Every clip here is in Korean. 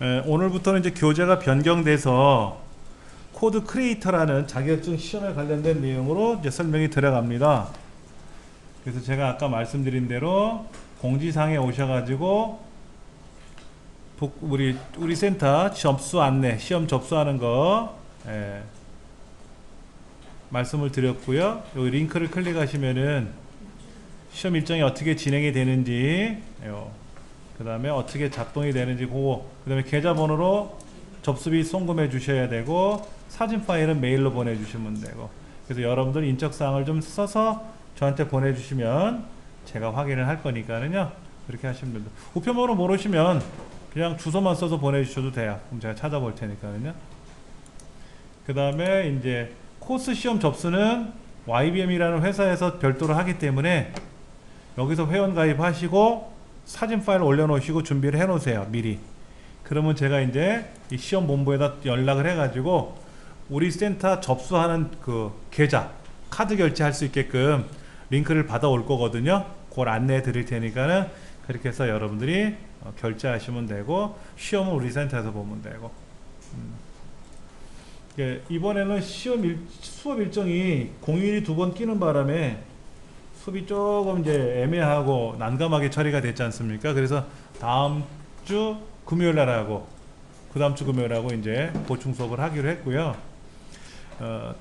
오늘부터는 이제 교재가 변경돼서 코드 크리에이터라는 자격증 시험에 관련된 내용으로 이제 설명이 들어갑니다. 그래서 제가 아까 말씀드린 대로 공지사항에 오셔가지고 우리 센터 접수 안내, 시험 접수하는 거 말씀을 드렸고요. 여기 링크를 클릭하시면은 시험 일정이 어떻게 진행이 되는지, 그 다음에 어떻게 작동이 되는지 그거, 그 다음에 계좌번호로 접수비 송금해 주셔야 되고, 사진 파일은 메일로 보내주시면 되고, 그래서 여러분들 인적사항을 좀 써서 저한테 보내주시면 제가 확인을 할 거니까는요, 그렇게 하시면 됩니다. 우편번호 모르시면 그냥 주소만 써서 보내주셔도 돼요. 그럼 제가 찾아볼 테니까는요. 그 다음에 이제 코스 시험 접수는 YBM이라는 회사에서 별도로 하기 때문에 여기서 회원 가입하시고 사진 파일 올려놓으시고 준비를 해놓으세요. 미리. 그러면 제가 이제 이 시험 본부에다 연락을 해가지고 우리 센터 접수하는 그 계좌, 카드 결제할 수 있게끔 링크를 받아올 거거든요. 그걸 안내해 드릴 테니까는 그렇게 해서 여러분들이 결제하시면 되고, 시험은 우리 센터에서 보면 되고. 이번에는 수업 일정이 공휴일이 2번 끼는 바람에 수업이 조금 이제 애매하고 난감하게 처리가 됐지 않습니까? 그래서 다음 주 금요일 날 하고 그 다음 주 금요일 하고 이제 보충 수업을 하기로 했고요.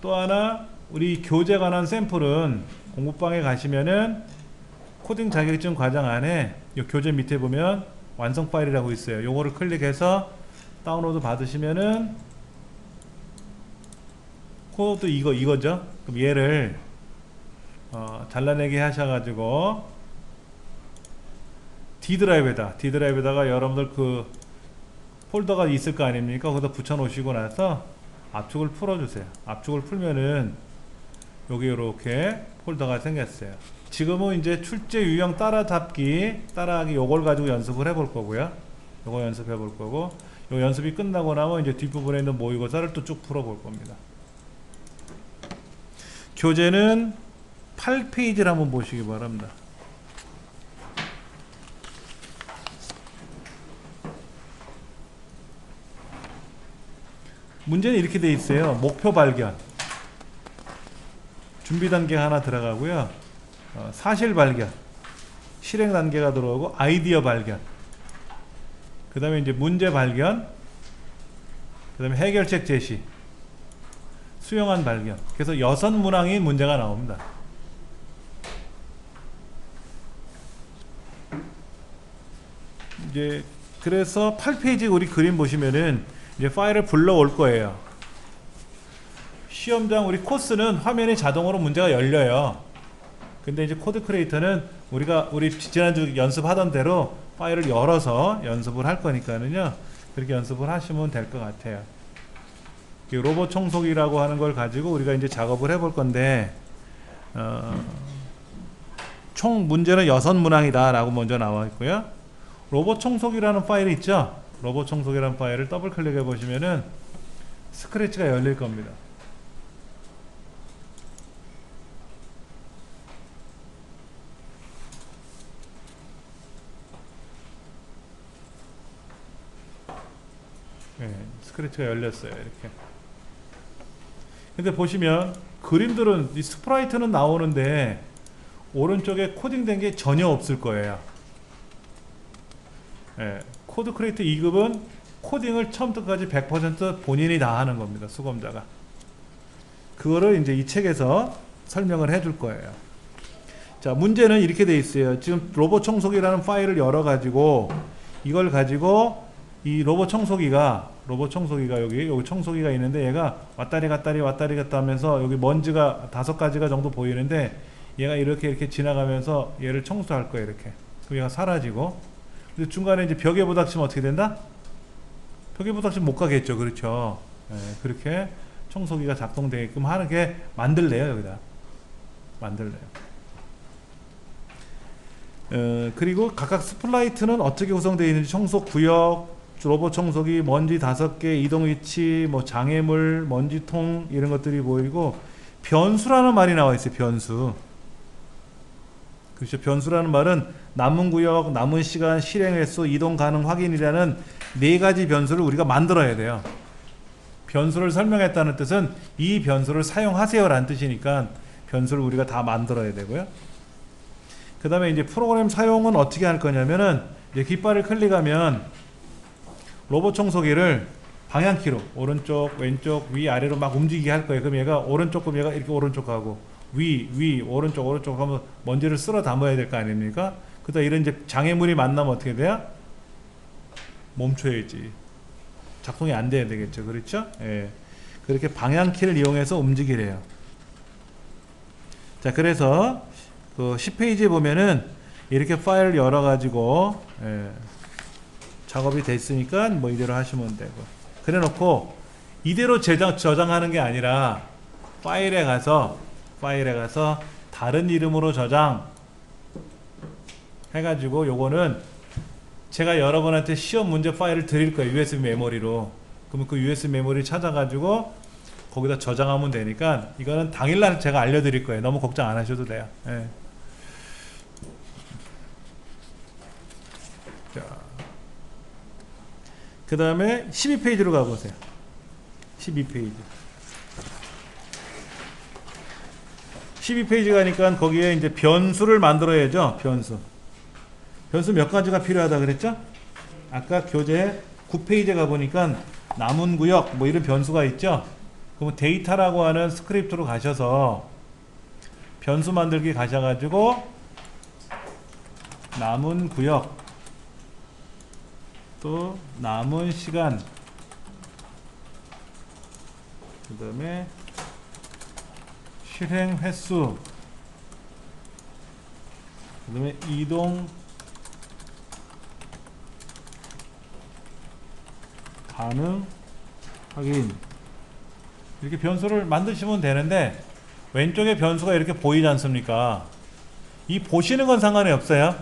또 하나, 우리 교재 관한 샘플은 공부방에 가시면은 코딩 자격증 과정 안에 이 교재 밑에 보면 완성 파일이라고 있어요. 요거를 클릭해서 다운로드 받으시면은 코드 이거죠. 그럼 얘를 잘라내기 하셔가지고 D드라이브에다가 여러분들 그 폴더가 있을 거 아닙니까? 거기다 붙여 놓으시고 나서 압축을 풀어주세요. 압축을 풀면은 여기 이렇게 폴더가 생겼어요. 지금은 이제 출제 유형 따라하기 요걸 가지고 연습을 해볼 거고요. 요거 연습해 볼 거고, 요 연습이 끝나고 나면 이제 뒷부분에 있는 모의고사를 또 쭉 풀어볼 겁니다. 교재는 8페이지를 한번 보시기 바랍니다. 문제는 이렇게 돼 있어요. 목표 발견, 준비 단계가 하나 들어가고요. 사실 발견, 실행 단계가 들어오고, 아이디어 발견, 그 다음에 이제 문제 발견, 그 다음에 해결책 제시, 수용안 발견. 그래서 6문항의 문제가 나옵니다. 이제 그래서 8페이지 우리 그림 보시면은 이제 파일을 불러올 거예요. 시험장 우리 코스는 화면에 자동으로 문제가 열려요. 근데 이제 코드 크리에이터는 우리 지난주 연습하던 대로 파일을 열어서 연습을 할 거니까는요, 그렇게 연습을 하시면 될 것 같아요. 로봇 청소기라고 하는 걸 가지고 우리가 이제 작업을 해볼 건데, 총 문제는 6문항이다 라고 먼저 나와 있고요. 로봇 청소기라는 파일이 있죠. 로봇 청소기라는 파일을 더블 클릭해 보시면은 스크래치가 열릴 겁니다. 네, 스크래치가 열렸어요. 이렇게. 근데 보시면 그림들은 이 스프라이트는 나오는데 오른쪽에 코딩된 게 전혀 없을 거예요. 예, 코드 크리에이터 2급은 코딩을 처음부터까지 100% 본인이 다 하는 겁니다. 수검자가. 그거를 이제 이 책에서 설명을 해줄 거예요. 자, 문제는 이렇게 돼 있어요. 지금 로봇 청소기라는 파일을 열어가지고 이걸 가지고 이 로봇 청소기가 여기 청소기가 있는데, 얘가 왔다리 갔다 하면서 여기 먼지가 5가지가 정도 보이는데, 얘가 이렇게 지나가면서 얘를 청소할 거예요. 이렇게. 그럼 얘가 사라지고, 근데 중간에 이제 벽에 부닥치면 어떻게 된다? 벽에 부닥치면 못 가겠죠. 그렇죠. 네, 그렇게 청소기가 작동되게끔 하는 게 만들래요. 여기다 만들래요. 그리고 각각 스플라이트는 어떻게 구성되어 있는지, 청소 구역, 로봇 청소기, 먼지 5개, 이동 위치, 뭐 장애물, 먼지통, 이런 것들이 보이고, 변수라는 말이 나와 있어요. 변수. 그렇죠. 변수라는 말은 남은 구역, 남은 시간, 실행 횟수, 이동 가능 확인이라는 네 가지 변수를 우리가 만들어야 돼요. 변수를 설명했다는 뜻은 이 변수를 사용하세요 라는 뜻이니까 변수를 우리가 다 만들어야 되고요. 그 다음에 이제 프로그램 사용은 어떻게 할 거냐면은 이제 깃발을 클릭하면 로봇 청소기를 방향키로 오른쪽 왼쪽 위 아래로 막 움직이게 할 거예요. 그럼 얘가 오른쪽, 그럼 얘가 이렇게 오른쪽 가고 위 오른쪽 하면 먼지를 쓸어 담아야 될 거 아닙니까? 그러다 이런 이제 장애물이 만나면 어떻게 돼요? 멈춰야지. 작동이 안 돼야 되겠죠. 그렇죠? 예. 그렇게 방향키를 이용해서 움직이래요. 자, 그래서 그 10페이지에 보면은 이렇게 파일을 열어가지고 작업이 됐으니까 뭐 이대로 하시면 되고, 그래 놓고 이대로 저장하는 게 아니라 파일에 가서 다른 이름으로 저장 해가지고 요거는 제가 여러분한테 시험 문제 파일을 드릴 거예요. USB 메모리로. 그러면 그 USB 메모리 찾아가지고 거기다 저장하면 되니까 이거는 당일날 제가 알려드릴 거예요. 너무 걱정 안 하셔도 돼요. 예. 그 다음에 12페이지로 가보세요. 12페이지. 12페이지 가니까 거기에 이제 변수를 만들어야죠. 변수 몇 가지가 필요하다 그랬죠? 아까 교재 9페이지에 가보니까 남은 구역 뭐 이런 변수가 있죠? 그럼 데이터라고 하는 스크립트로 가셔서 변수 만들기 가셔가지고 남은 구역 또 남은 시간 그 다음에 실행 횟수 그 다음에 이동 가능 확인 이렇게 변수를 만드시면 되는데 왼쪽에 변수가 이렇게 보이지 않습니까? 이 보시는 건 상관이 없어요.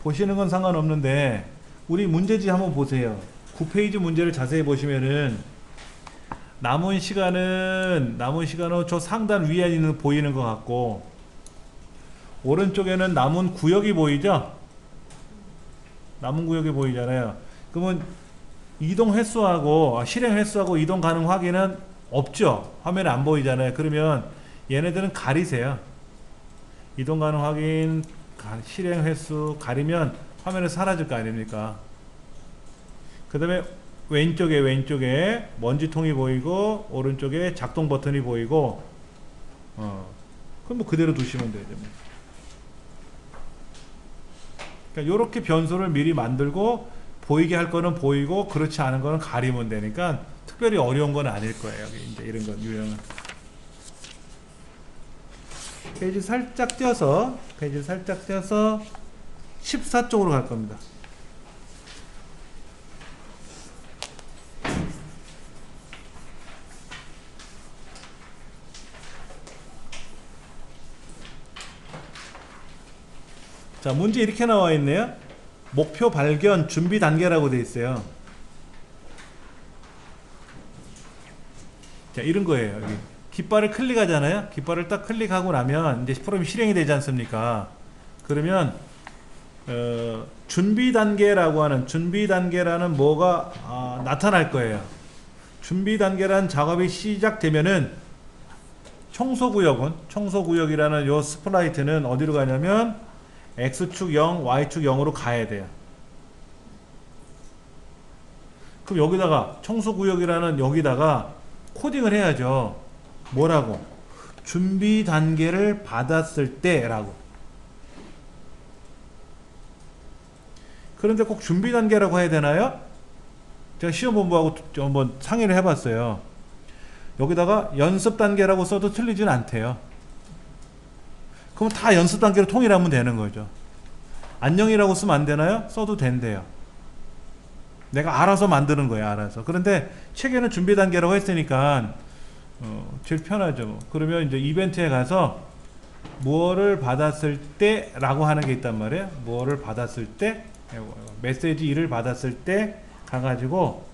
보시는 건 상관없는데 우리 문제지 한번 보세요. 9페이지 문제를 자세히 보시면은 남은 시간은 저 상단 위에 있는 보이는 것 같고 오른쪽에는 남은 구역이 보이죠? 남은 구역이 보이잖아요. 그러면 이동 횟수하고 실행 횟수하고 이동 가능 확인은 없죠. 화면에 안 보이잖아요. 그러면 얘네들은 가리세요. 이동 가능 확인 실행 횟수 가리면 화면에 사라질 거 아닙니까? 그 다음에 왼쪽에 먼지통이 보이고 오른쪽에 작동 버튼이 보이고 그럼 뭐 그대로 두시면 되죠. 그러니까 요렇게 변수를 미리 만들고 보이게 할 거는 보이고 그렇지 않은 거는 가리면 되니까 특별히 어려운 건 아닐 거예요. 이제 이런 건 유형은. 페이지 살짝 띄어서 14쪽으로 갈 겁니다. 자, 문제 이렇게 나와 있네요. 목표 발견 준비 단계라고 되어 있어요. 자, 이런 거예요. 여기 깃발을 클릭하잖아요. 깃발을 딱 클릭하고 나면 이제 프로그램이 실행이 되지 않습니까? 그러면 준비 단계라는 뭐가 나타날 거예요. 준비 단계라는 작업이 시작되면은 청소구역이라는 요 스플라이트는 어디로 가냐면 X축 0, Y축 0으로 가야 돼요. 그럼 여기다가 청소구역이라는 여기다가 코딩을 해야죠. 뭐라고? 준비 단계를 받았을 때 라고. 그런데 꼭 준비 단계라고 해야 되나요? 제가 시험본부하고 한번 상의를 해봤어요. 여기다가 연습 단계라고 써도 틀리진 않대요. 그럼 다 연습 단계로 통일하면 되는 거죠. 안녕이라고 쓰면 안 되나요? 써도 된대요. 내가 알아서 만드는 거예요. 알아서. 그런데 책에는 준비 단계라고 했으니까 제일 편하죠. 그러면 이제 이벤트에 가서 무엇을 받았을 때 라고 하는 게 있단 말이에요. 무엇을 받았을 때 메시지 1을 받았을 때 가가지고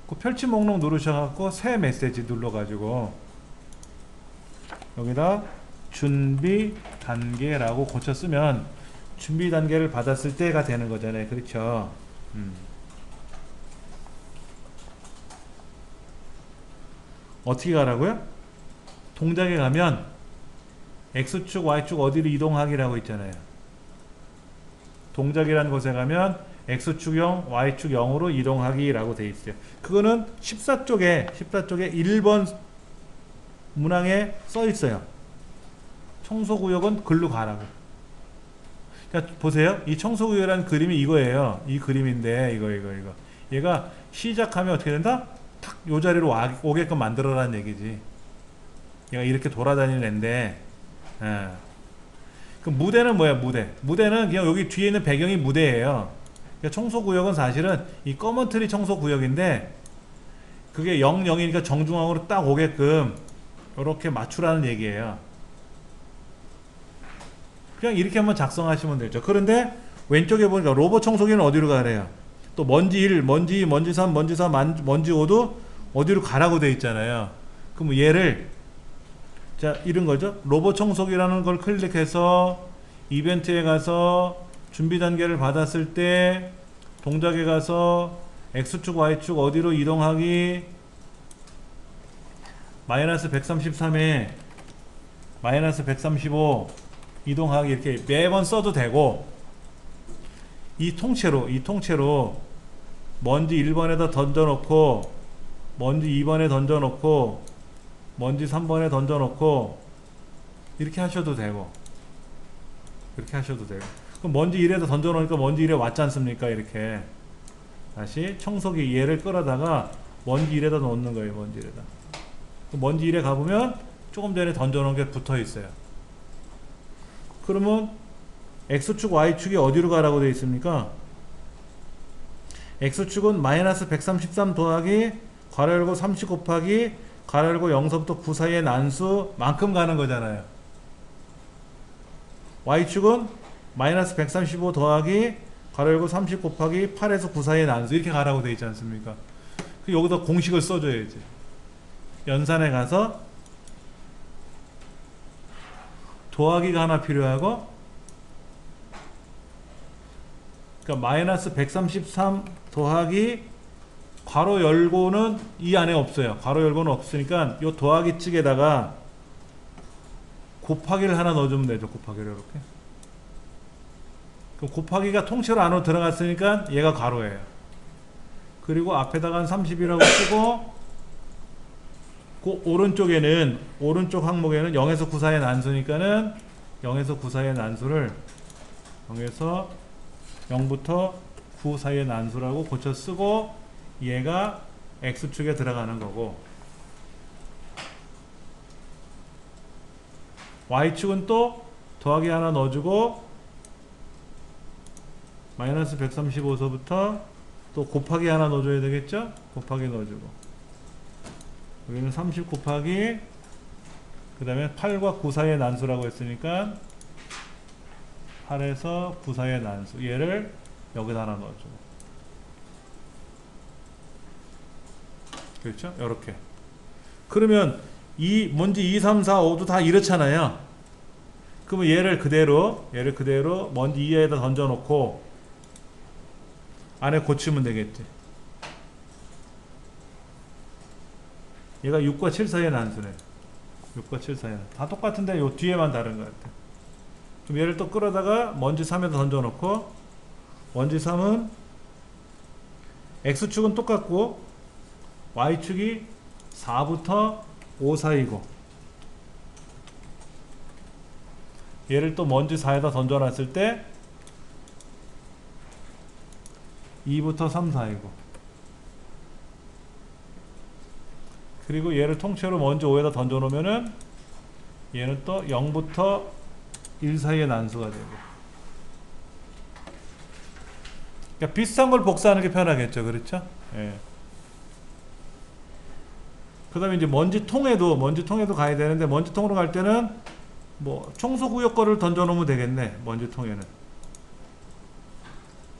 그 펼치 목록 누르셔갖고 새 메시지 눌러가지고 여기다 준비 단계라고 고쳐 쓰면 준비 단계를 받았을 때가 되는 거잖아요. 그렇죠? 어떻게 가라고요? 동작에 가면 X축, Y축 어디로 이동하기라고 있잖아요. 동작이라는 곳에 가면 X축 0, Y축 0으로 이동하기라고 돼 있어요. 그거는 14쪽에 1번 문항에 써 있어요. 청소구역은 글로 가라고. 그러니까 보세요. 이 청소구역이라는 그림이 이거예요. 이 그림인데 이거. 얘가 시작하면 어떻게 된다? 탁 요 자리로 오게끔 만들어라는 얘기지. 얘가 이렇게 돌아다니는 앤데, 예. 그 무대는 뭐야? 무대는 그냥 여기 뒤에 있는 배경이 무대예요. 그러니까 청소구역은 사실은 이 검은 틀이 청소구역인데 그게 0, 0이니까 정중앙으로 딱 오게끔 이렇게 맞추라는 얘기예요. 그냥 이렇게 한번 작성하시면 되죠. 그런데 왼쪽에 보니까 로봇 청소기는 어디로 가래요? 또 먼지 1, 먼지 2, 먼지 3, 먼지 4, 먼지 5도 어디로 가라고 돼 있잖아요. 그럼 얘를 자 이런 거죠. 로봇 청소기라는 걸 클릭해서 이벤트에 가서 준비 단계를 받았을 때 동작에 가서 X축 Y축 어디로 이동하기 마이너스 133에 마이너스 135 이동하기 이렇게 매번 써도 되고 이 통째로 먼지 1번에다 던져놓고 먼지 2번에 던져놓고 먼지 3번에 던져놓고 이렇게 하셔도 되고 그럼 먼지 1에다 던져놓으니까 먼지 1에 왔지 않습니까? 이렇게 다시 청소기 얘를 끌어다가 먼지 1에다 놓는 거예요. 먼지 1에다 먼지 1에 가보면 조금 전에 던져놓은 게 붙어있어요. 그러면 X축 Y축이 어디로 가라고 되어 있습니까? X축은 마이너스 133 더하기 괄호 열고 30 곱하기 괄호 열고 0서부터 9 사이의 난수만큼 가는 거잖아요. Y축은 마이너스 135 더하기 괄호 열고 30 곱하기 8에서 9 사이의 난수 이렇게 가라고 되어 있지 않습니까? 여기다 공식을 써줘야지. 연산에 가서 더하기가 하나 필요하고 그러니까 마이너스 133 더하기 괄호 열고는 이 안에 없어요. 괄호 열고는 없으니까 요 더하기 측에다가 곱하기를 하나 넣어주면 되죠. 곱하기를 이렇게. 그럼 곱하기가 통째로 안으로 들어갔으니까 얘가 괄호예요. 그리고 앞에다가 30이라고 쓰고 그 오른쪽에는 오른쪽 항목에는 0에서 9 사이의 난수니까는 0에서 9 사이의 난수를 0에서 0부터 9 사이의 난수라고 고쳐 쓰고 얘가 X축에 들어가는 거고 Y축은 또 더하기 하나 넣어주고 마이너스 135서부터 또 곱하기 하나 넣어줘야 되겠죠? 곱하기 넣어주고 여기는 30 곱하기 그 다음에 8과 9 사이의 난수라고 했으니까 8에서 9 사이의 난수 얘를 여기다 하나 넣어주고 그렇죠? 이렇게 그러면 문제 2, 3, 4, 5도 다 이렇잖아요. 그러면 얘를 그대로 먼지 2에다 던져놓고 안에 고치면 되겠지. 얘가 6과 7 사이의 난수네. 6과 7 사이의 난수. 다 똑같은데 요 뒤에만 다른 것 같아. 그럼 얘를 또 끌어다가 먼지 3에다 던져놓고 먼지 3은 X축은 똑같고 Y축이 4부터 5 사이고 얘를 또 먼지 4에다 던져놨을 때 2부터 3 사이고 그리고 얘를 통째로 먼지 5에다 던져놓으면은 얘는 또 0부터 1 사이의 난수가 되고 그러니까 비슷한 걸 복사하는 게 편하겠죠. 그렇죠? 예. 그 다음에 이제 먼지통에도 가야 되는데 먼지통으로 갈 때는 뭐 청소구역 거를 던져놓으면 되겠네. 먼지통에는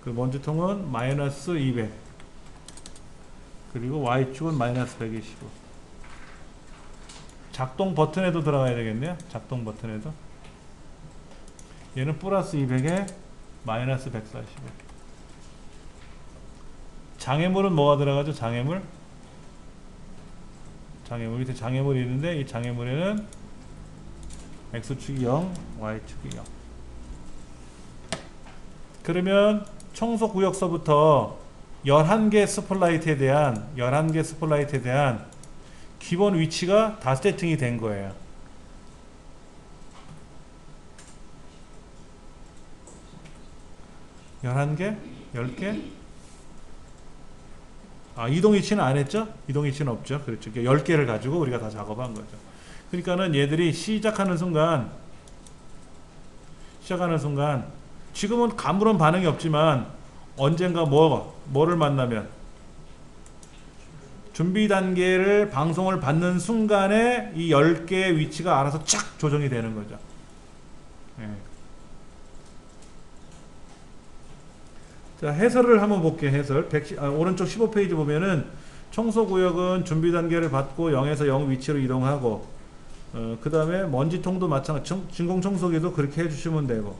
그 먼지통은 마이너스 200 그리고 Y축은 마이너스 125 작동 버튼에도 들어가야 되겠네요. 작동 버튼에도 얘는 플러스 200에 마이너스 145. 장애물은 뭐가 들어가죠? 장애물 밑에 장애물이 있는데 이 장애물에는 x축이 0, y축이 0. 그러면 청소구역서부터 11개 스폴라이트에 대한 기본 위치가 다 세팅이 된 거예요. 11개? 10개? 이동 위치는 안 했죠? 이동 위치는 없죠. 그렇죠. 10개를 가지고 우리가 다 작업한 거죠. 그러니까는 얘들이 시작하는 순간 지금은 아무런 반응이 없지만 언젠가 뭐를 만나면 준비 단계를 방송을 받는 순간에 이 10개의 위치가 알아서 착 조정이 되는 거죠. 네. 자, 해설을 한번 볼게요. 해설. 오른쪽 15페이지 보면은 청소구역은 준비 단계를 받고 0에서 0 위치로 이동하고 그 다음에 먼지통도 마찬가지, 진공청소기도 그렇게 해주시면 되고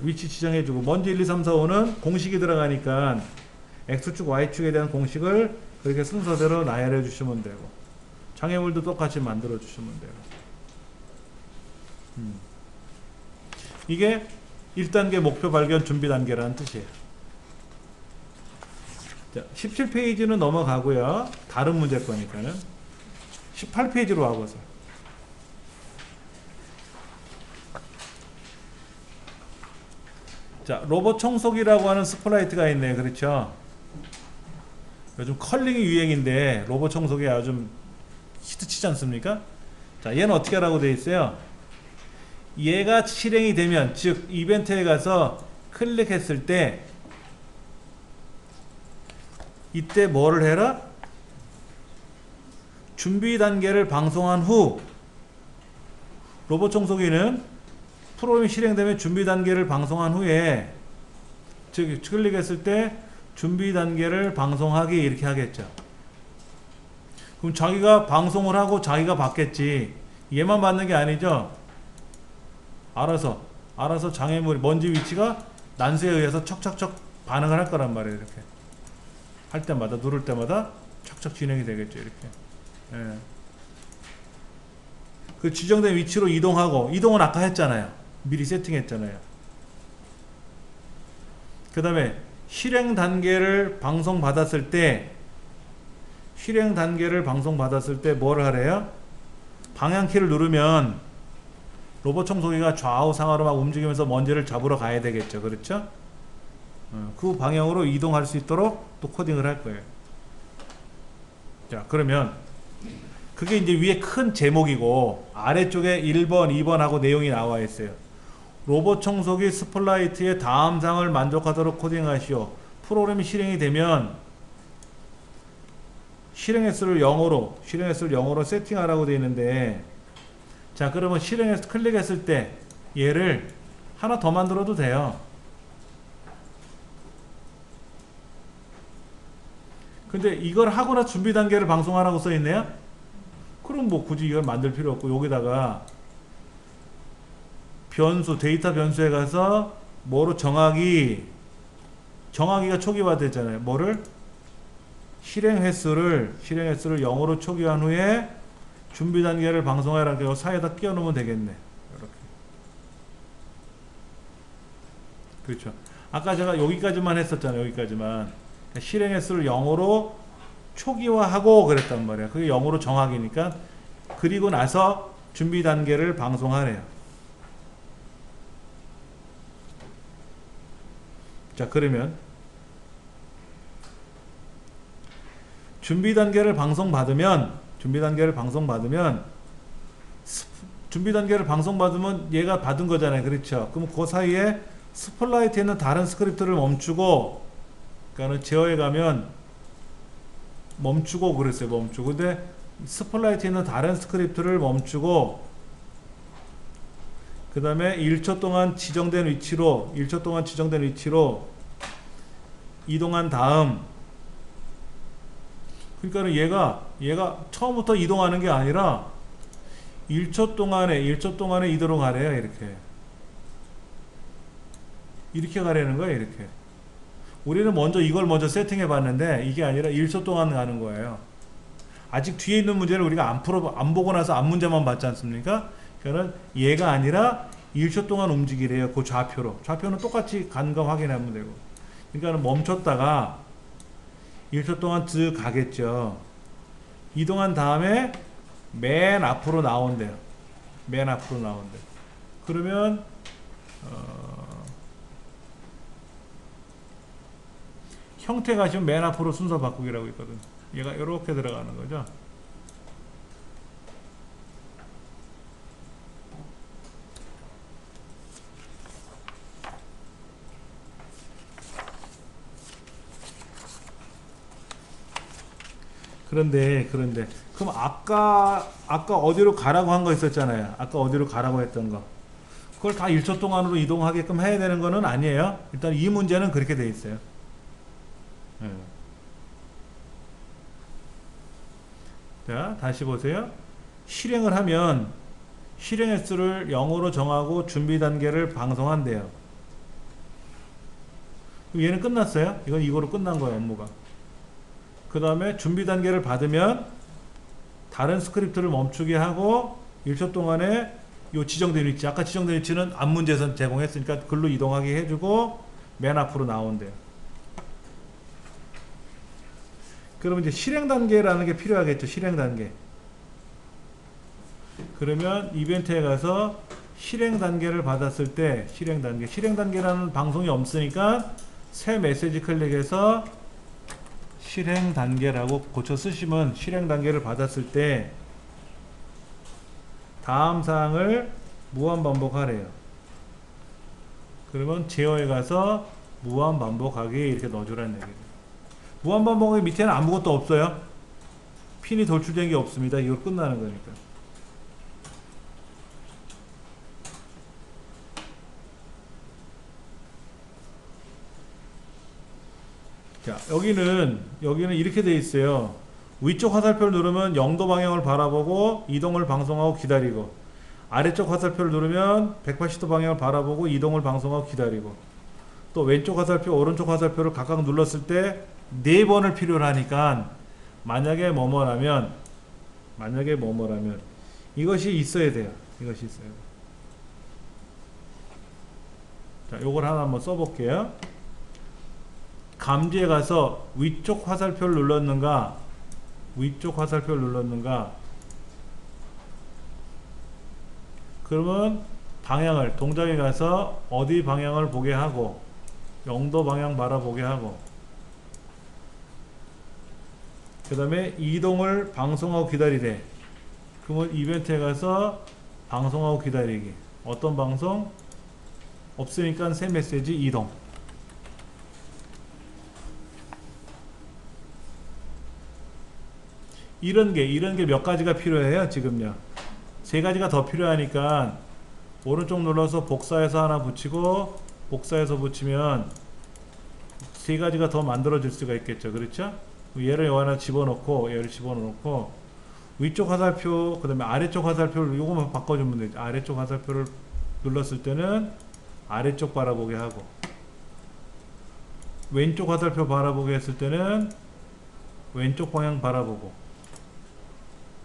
위치 지정해주고 먼지 1, 2, 3, 4, 5는 공식이 들어가니까 X축, Y축에 대한 공식을 그렇게 순서대로 나열해 주시면 되고 장애물도 똑같이 만들어 주시면 되고 이게 1단계 목표 발견 준비 단계라는 뜻이에요. 자, 17페이지는 넘어가고요. 다른 문제 거니까는 18페이지로 와보세요. 자, 로봇 청소기라고 하는 스포라이트가 있네요. 그렇죠? 요즘 컬링이 유행인데 로봇 청소기가 요즘 히트치지 않습니까? 자, 얘는 어떻게 하라고 되어 있어요? 얘가 실행이 되면, 즉 이벤트에 가서 클릭했을 때 이때 뭐를 해라? 준비 단계를 방송한 후 로봇 청소기는 프로그램이 실행되면 준비 단계를 방송한 후에, 즉 클릭했을 때 준비 단계를 방송하기 이렇게 하겠죠. 그럼 자기가 방송을 하고 자기가 받겠지. 얘만 받는 게 아니죠. 알아서 장애물 먼지 위치가 난수에 의해서 척척척 반응을 할 거란 말이에요. 이렇게 할 때마다 누를 때마다 척척 진행이 되겠죠. 이렇게. 예. 그 지정된 위치로 이동하고, 이동은 아까 했잖아요. 미리 세팅했잖아요. 그 다음에 실행 단계를 방송받았을 때 뭐를 하래요? 방향키를 누르면 로봇 청소기가 좌우 상하로 막 움직이면서 먼지를 잡으러 가야 되겠죠. 그렇죠? 그 방향으로 이동할 수 있도록 또 코딩을 할 거예요. 자, 그러면 그게 이제 위에 큰 제목이고 아래쪽에 1번, 2번 하고 내용이 나와 있어요. 로봇 청소기 스폴라이트의 다음 사항을 만족하도록 코딩하시오. 프로그램이 실행이 되면 실행 횟수를 0으로 세팅하라고 되어 있는데, 자, 그러면 실행해서 클릭했을 때 얘를 하나 더 만들어도 돼요. 근데 이걸 하거나 준비 단계를 방송하라고 써 있네요. 그럼 뭐 굳이 이걸 만들 필요 없고 여기다가 데이터 변수에 가서 뭐로 정하기가 초기화 됐잖아요. 뭐를? 실행 횟수를 0으로 초기화한 후에 준비 단계를 방송하라. 그 사이에다 끼워 넣으면 되겠네. 이렇게. 그렇죠. 아까 제가 여기까지만 했었잖아요. 여기까지만. 실행 횟수를 0으로 초기화하고 그랬단 말이에요. 그게 0으로 정하기니까. 그리고 나서 준비 단계를 방송하래요. 자, 그러면 준비 단계를 방송받으면 얘가 받은 거잖아요. 그렇죠? 그럼 그 사이에 스폴라이트에 있는 다른 스크립트를 멈추고, 그러니까 제어에 가면 멈추고 그랬어요. 근데 스폴라이트에 있는 다른 스크립트를 멈추고 그 다음에 1초 동안 지정된 위치로 이동한 다음, 그러니까 얘가 처음부터 이동하는 게 아니라 1초 동안에 이동을 하래요. 이렇게. 이렇게 가려는 거예요. 이렇게. 우리는 먼저 이걸 먼저 세팅해 봤는데 이게 아니라 1초 동안 가는 거예요. 아직 뒤에 있는 문제를 우리가 안 보고 나서 앞 문제만 봤지 않습니까? 그러니까 얘가 아니라 1초 동안 움직이래요. 그 좌표로. 좌표는 똑같이 가는 거 확인하면 되고. 그러니까 멈췄다가 1초 동안 드 가겠죠. 이동한 다음에 맨 앞으로 나온대요. 맨 앞으로 나온대요. 그러면 형태 가시면 맨 앞으로 순서 바꾸기라고 있거든. 얘가 이렇게 들어가는 거죠. 그런데 그럼 아까 어디로 가라고 한 거 있었잖아요. 아까 어디로 가라고 했던 거. 그걸 다 1초 동안으로 이동하게끔 해야 되는 거는 아니에요. 일단 이 문제는 그렇게 돼 있어요. 네. 자, 다시 보세요. 실행을 하면 실행 횟수를 0으로 정하고 준비 단계를 방송한대요. 얘는 끝났어요. 이건 이거로 끝난 거예요, 업무가. 그 다음에 준비 단계를 받으면 다른 스크립트를 멈추게 하고 1초 동안에 요 지정된 위치, 아까 지정된 위치는 앞 문제에서 제공했으니까 글로 이동하게 해주고 맨 앞으로 나온대요. 그러면 이제 실행 단계라는 게 필요하겠죠. 실행 단계. 그러면 이벤트에 가서 실행 단계를 받았을 때 실행 단계라는 방송이 없으니까 새 메시지 클릭해서 실행 단계라고 고쳐 쓰시면 실행 단계를 받았을 때 다음 사항을 무한 반복하래요. 그러면 제어에 가서 무한 반복하기 이렇게 넣어주라는 얘기예요. 무한 반복하기 밑에는 아무것도 없어요. 핀이 돌출된 게 없습니다. 이거 끝나는 거니까. 자, 여기는 이렇게 돼 있어요. 위쪽 화살표를 누르면 0도 방향을 바라보고 이동을 방송하고 기다리고, 아래쪽 화살표를 누르면 180도 방향을 바라보고 이동을 방송하고 기다리고, 또 왼쪽 화살표, 오른쪽 화살표를 각각 눌렀을 때 4번을 필요로 하니까 만약에 뭐뭐라면 이것이 있어야 돼요. 이것이 있어야 돼요. 자, 요걸 하나 한번 써볼게요. 감지에 가서 위쪽 화살표를 눌렀는가, 그러면 방향을, 동작에 가서 어디 방향을 보게 하고 0도 방향 바라보게 하고, 그 다음에 이동을 방송하고 기다리래. 그러면 이벤트에 가서 방송하고 기다리기. 어떤 방송? 없으니까 새 메시지 이동. 이런 게 몇 가지가 필요해요. 지금요 3가지가 더 필요하니까 오른쪽 눌러서 복사해서 하나 붙이고, 복사해서 붙이면 3가지가 더 만들어질 수가 있겠죠. 그렇죠? 얘를 여기 하나 집어넣고, 얘를 집어넣고, 위쪽 화살표, 그 다음에 아래쪽 화살표를 요거만 바꿔주면 되죠. 아래쪽 화살표를 눌렀을 때는 아래쪽 바라보게 하고, 왼쪽 화살표 바라보게 했을 때는 왼쪽 방향 바라보고,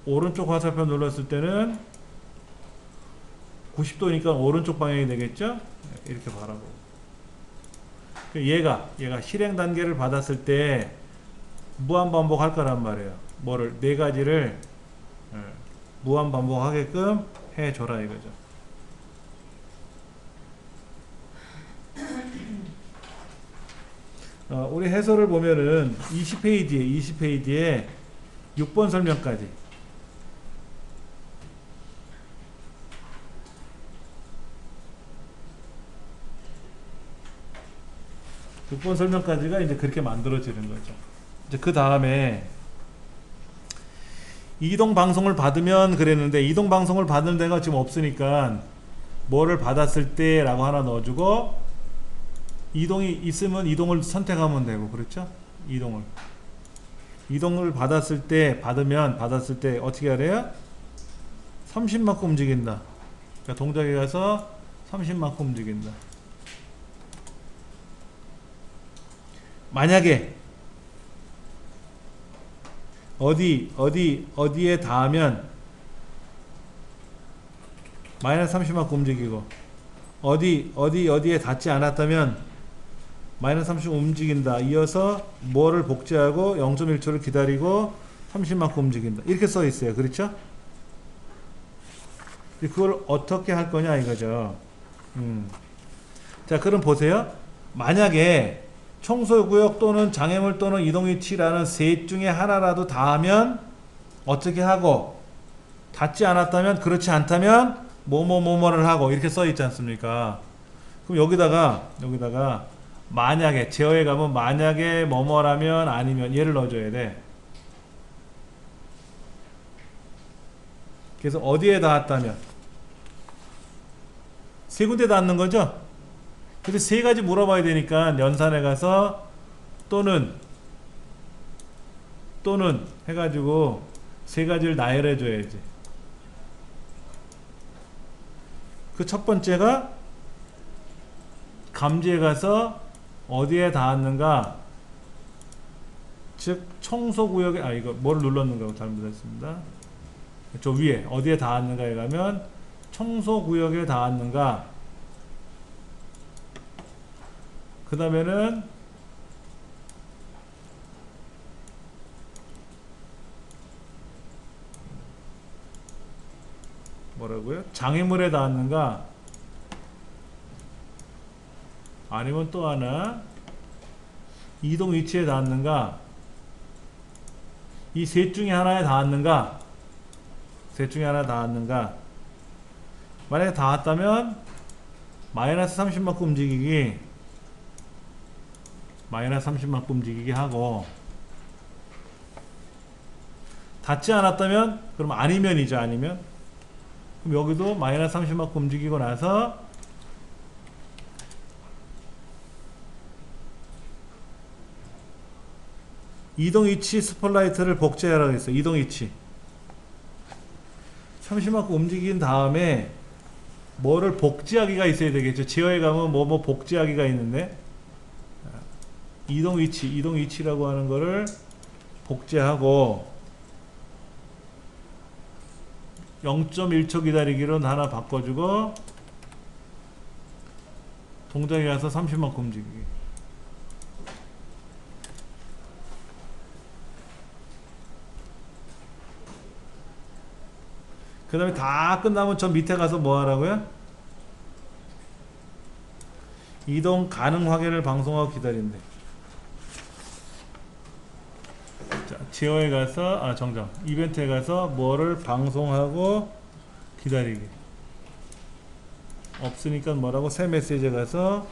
오른쪽 화살표 눌렀을 때는 90도니까 오른쪽 방향이 되겠죠? 이렇게 바라보고. 얘가 실행 단계를 받았을 때 무한 반복할 거란 말이에요. 뭐를? 4가지를 무한 반복하게끔 해줘라 이거죠. 우리 해설을 보면은 20페이지에 6번 설명까지, 6번 설명까지가 이제 그렇게 만들어지는 거죠. 이제 그 다음에 이동 방송을 받으면 그랬는데, 이동 방송을 받는 데가 지금 없으니까 뭐를 받았을 때 라고 하나 넣어주고, 이동이 있으면 이동을 선택하면 되고, 그렇죠? 이동을 받았을 때 어떻게 하래요? 30만큼 움직인다. 그러니까 동작에 가서 30만큼 움직인다. 만약에 어디에 닿으면 마이너스 30만큼 움직이고 어디에 닿지 않았다면 마이너스 30 움직인다. 이어서 뭐를 복제하고 0.1초를 기다리고 30만큼 움직인다. 이렇게 써 있어요. 그렇죠? 그걸 어떻게 할 거냐 이거죠. 자, 그럼 보세요. 만약에 청소구역 또는 장애물 또는 이동위치라는 셋 중에 하나라도 닿으면 어떻게 하고, 닿지 않았다면, 그렇지 않다면 뭐뭐뭐뭐를 하고 이렇게 써 있지 않습니까? 그럼 여기다가 만약에 제어에 가면 만약에 뭐뭐라면 아니면 얘를 넣어줘야 돼. 그래서 어디에 닿았다면 세 군데 닿는 거죠? 근데 세 가지 물어봐야 되니까 연산에 가서 또는 해가지고 세 가지를 나열해 줘야지. 그 첫 번째가 감지에 가서 어디에 닿았는가, 즉 청소구역에 이거 뭐를 눌렀는가 잘못했습니다. 저 위에 어디에 닿았는가에 가면 청소구역에 닿았는가, 그 다음에는 뭐라고요? 장애물에 닿았는가, 아니면 또 하나 이동 위치에 닿았는가, 이 셋 중에 하나에 닿았는가, 셋 중에 하나 닿았는가. 만약에 닿았다면 마이너스 30만큼 움직이기, 마이너스 30만큼 움직이게 하고, 닿지 않았다면 그럼 아니면이죠. 아니면 그럼 여기도 마이너스 30만큼 움직이고 나서 이동위치 스포트라이트를 복제하라고 했어요. 이동위치 30만큼 움직인 다음에 뭐를 복제하기가 있어야 되겠죠. 제어에 가면 뭐 복제하기가 있는데, 이동위치라고 하는 거를 복제하고 0.1초 기다리기로 하나 바꿔주고 동작에 가서 30만큼 움직이기. 그 다음에 다 끝나면 저 밑에 가서 뭐 하라고요? 이동 가능 확인을 방송하고 기다린대. 자, 제어에 가서 정정 이벤트에 가서 뭐를 방송하고 기다리기. 없으니까 뭐라고? 새 메시지에 가서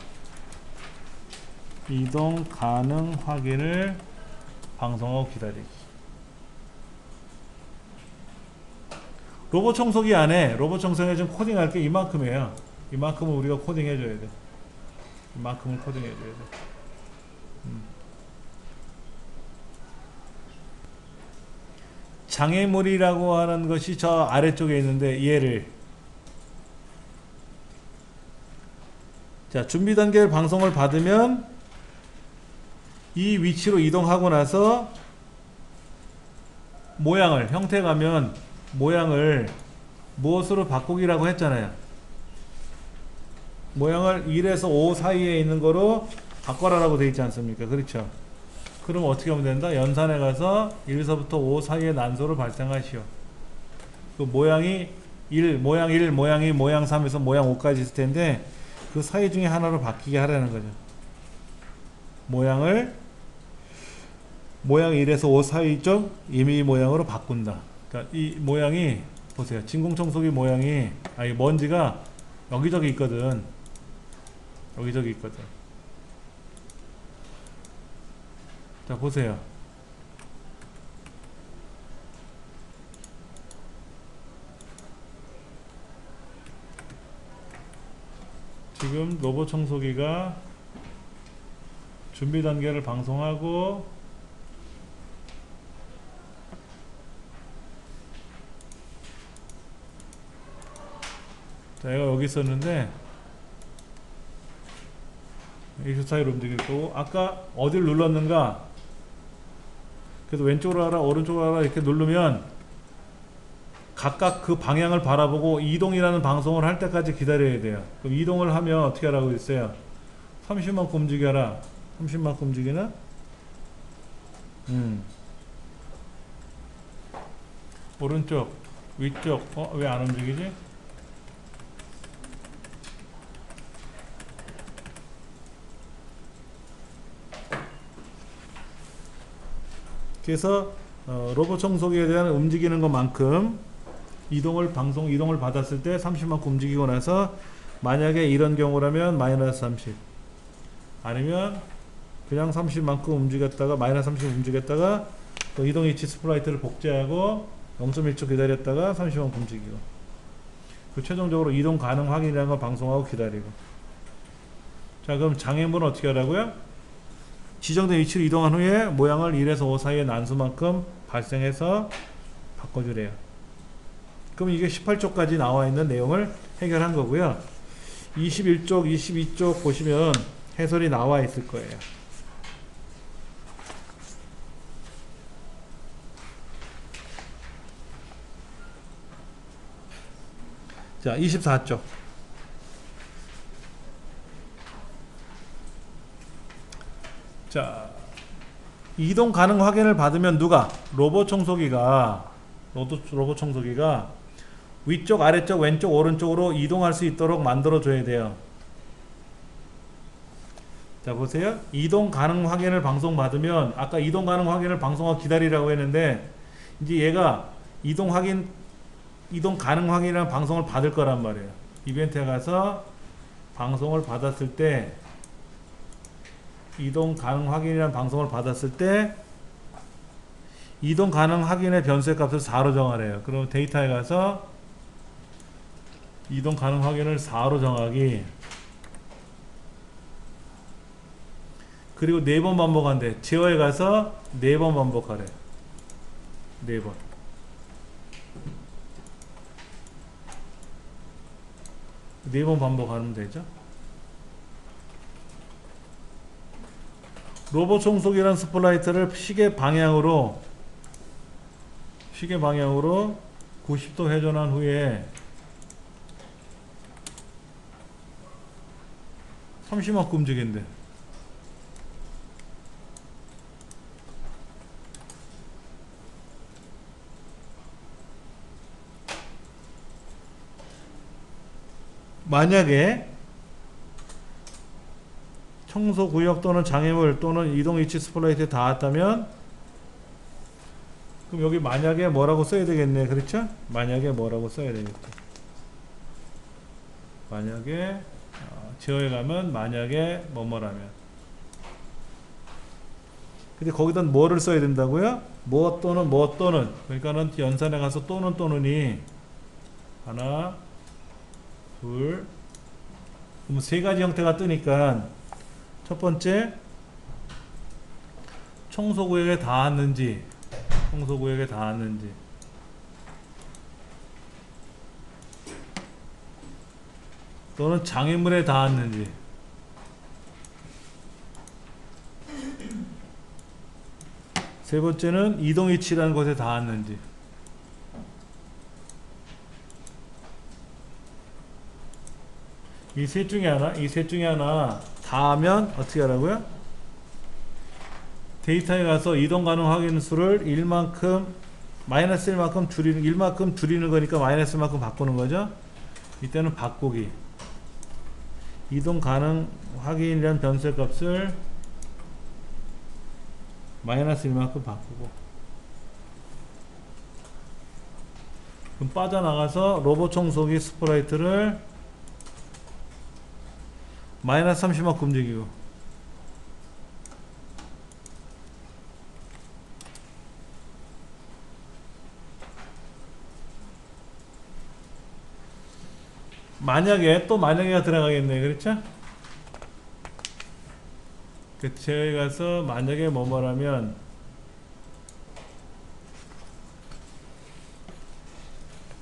이동 가능 확인을 방송하고 기다리기. 로봇 청소기 안에, 로봇 청소기에 좀 코딩할 게 이만큼이에요. 이만큼은 우리가 코딩 해줘야 돼. 이만큼을 코딩 해줘야 돼. 장애물이라고 하는 것이 저 아래쪽에 있는데, 얘를 자, 준비 단계 방송을 받으면 이 위치로 이동하고 나서 모양을, 형태 가면 모양을 무엇으로 바꾸기라고 했잖아요. 모양을 1에서 5 사이에 있는 거로 바꿔라라고 되어 있지 않습니까? 그렇죠? 그럼 어떻게 하면 된다? 연산에 가서 1에서부터 5 사이의 난소를 발생하시오. 그 모양이 1, 모양 1, 모양 2, 모양 3에서 모양 5까지 있을 텐데 그 사이 중에 하나로 바뀌게 하라는 거죠. 모양 1에서 5 사이 쪽 임의 모양으로 바꾼다. 그러니까 이 모양이 보세요. 진공청소기 모양이 이 먼지가 여기저기 있거든. 여기저기 있거든. 자, 보세요. 지금 로봇 청소기가 준비 단계를 방송하고 자, 얘가 여기 있었는데 X 사이로 움직일 거고, 아까 어딜 눌렀는가? 그래서 왼쪽으로 가라, 오른쪽으로 가라 이렇게 누르면 각각 그 방향을 바라보고 이동이라는 방송을 할 때까지 기다려야 돼요. 그럼 이동을 하면 어떻게 하라고 했어요? 30만큼 움직여라. 30만큼 움직이나? 오른쪽, 위쪽, 왜 안 움직이지? 그래서 로봇 청소기에 대한 움직이는 것만큼 이동을 받았을 때 30만큼 움직이고 나서, 만약에 이런 경우라면 마이너스 30, 아니면 그냥 30만큼 움직였다가 마이너스 30 움직였다가 또 이동 위치 스플라이트를 복제하고 0.1초 기다렸다가 30만큼 움직이고, 그 최종적으로 이동 가능 확인이라는 걸 방송하고 기다리고. 자, 그럼 장애물은 어떻게 하라고요? 지정된 위치로 이동한 후에 모양을 1에서 5 사이의 난수만큼 발생해서 바꿔주래요. 그럼 이게 18쪽까지 나와 있는 내용을 해결한 거고요. 21쪽, 22쪽 보시면 해설이 나와 있을 거예요. 자, 24쪽. 자, 이동 가능 확인을 받으면 누가? 로봇 청소기가 위쪽, 아래쪽, 왼쪽, 오른쪽으로 이동할 수 있도록 만들어 줘야 돼요. 자, 보세요. 이동 가능 확인을 방송 받으면, 아까 이동 가능 확인을 방송하고 기다리라고 했는데, 이제 얘가 이동 가능 확인이라는 방송을 받을 거란 말이에요. 이벤트에 가서 방송을 받았을 때, 이동 가능 확인이라는 방송을 받았을 때 이동 가능 확인의 변수의 값을 4로 정하래요. 그럼 데이터에 가서 이동 가능 확인을 4로 정하기, 그리고 4번 반복한대. 제어에 가서 4번 반복하래. 4번. 네 번 반복하면 되죠. 로봇 청소기란 스플라이트를 시계 방향으로 90도 회전한 후에 30만큼 움직인대. 만약에 청소 구역 또는 장애물 또는 이동 위치 스플라이트에 닿았다면, 그럼 여기 만약에 뭐라고 써야 되겠네. 그렇죠? 만약에 뭐라고 써야 되겠죠. 만약에 제어에 가면 만약에 뭐뭐라면. 근데 거기다 뭐를 써야 된다고요? 뭐 또는 그러니까는 연산에 가서 또는이 하나, 둘, 그럼 세 가지 형태가 뜨니까, 첫 번째 청소구역에 닿았는지 또는 장애물에 닿았는지, 세 번째는 이동 위치라는 곳에 닿았는지. 이 셋 중에 하나 닿으면 어떻게 하라고요? 데이터에 가서 이동 가능 확인수를 1만큼, 마이너스 1만큼 줄이는, 1만큼 줄이는 거니까 마이너스 1만큼 바꾸는 거죠. 이때는 바꾸기. 이동 가능 확인이라는 변수의 값을 마이너스 1만큼 바꾸고, 그럼 빠져나가서 로봇 청소기 스프라이트를 마이너스 30만큼 움직이고, 만약에가 들어가겠네. 그렇죠? 그 제어에 가서 만약에 뭐뭐라면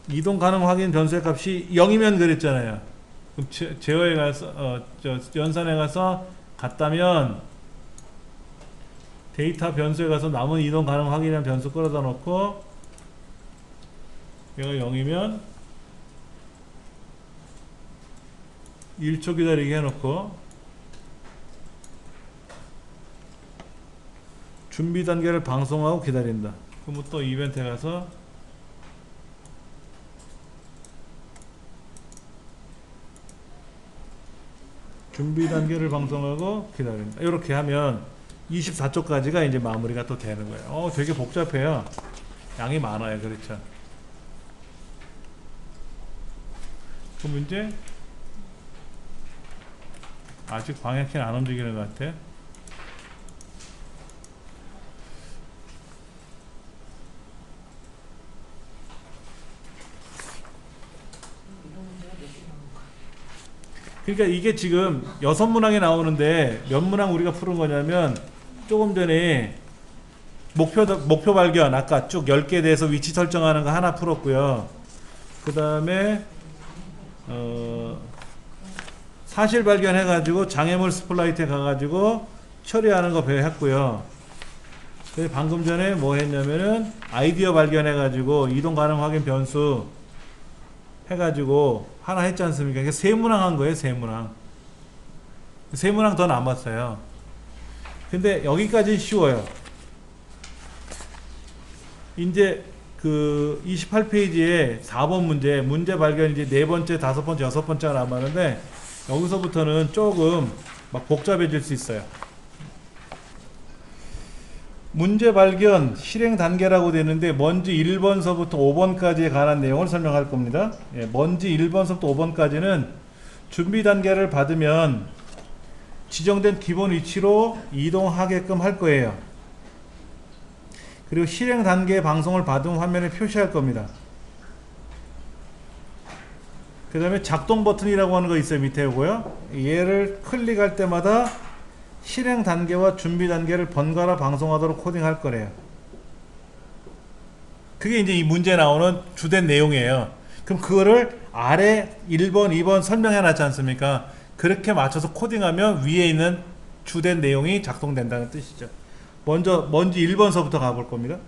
이동 가능 확인 변수의 값이 0이면 그랬잖아요. 그럼 제어에 가서 연산에 가서 같다면 데이터 변수에 가서 남은 이동 가능 확인이라는 변수 끌어다 놓고 얘가 0이면 1초 기다리게 해놓고 준비 단계를 방송하고 기다린다. 그러면 또 이벤트에 가서 준비 단계를 방송하고 기다린다. 이렇게 하면 24초까지가 이제 마무리가 또 되는 거예요. 되게 복잡해요. 양이 많아요. 그렇죠. 그럼 이제 아직 방향키는 안 움직이는 것 같아. 그러니까 이게 지금 6문항이 나오는데 몇 문항 우리가 푸는 거냐면 조금 전에 목표 발견 아까 쭉 10개에 대해서 위치 설정하는 거 하나 풀었고요. 그 다음에 사실 발견해 가지고 장애물 스플라이트에 가가지고 처리하는 거 배웠고요. 방금 전에 뭐 했냐면은 아이디어 발견해 가지고 이동 가능 확인 변수 해가지고 하나 했지 않습니까? 이게 3문항 한 거예요. 3문항 3문항 더 남았어요. 근데 여기까지는 쉬워요. 이제 그 28페이지에 4번 문제 발견 이제 4번째, 5번째, 6번째가 남았는데 여기서부터는 조금 막 복잡해질 수 있어요. 문제 발견 실행 단계라고 되는데 먼지 1번서부터 5번까지에 관한 내용을 설명할 겁니다. 먼지 1번서부터 5번까지는 준비 단계를 받으면 지정된 기본 위치로 이동하게끔 할 거예요. 그리고 실행 단계 방송을 받은 화면에 표시할 겁니다. 그 다음에 작동 버튼이라고 하는 거 있어요. 밑에 오고요. 얘를 클릭할 때마다 실행 단계와 준비 단계를 번갈아 방송하도록 코딩할 거래요. 그게 이제 이 문제에 나오는 주된 내용이에요. 그럼 그거를 아래 1번, 2번 설명해 놨지 않습니까? 그렇게 맞춰서 코딩하면 위에 있는 주된 내용이 작동된다는 뜻이죠. 먼저 먼지 1번서부터 가볼 겁니다.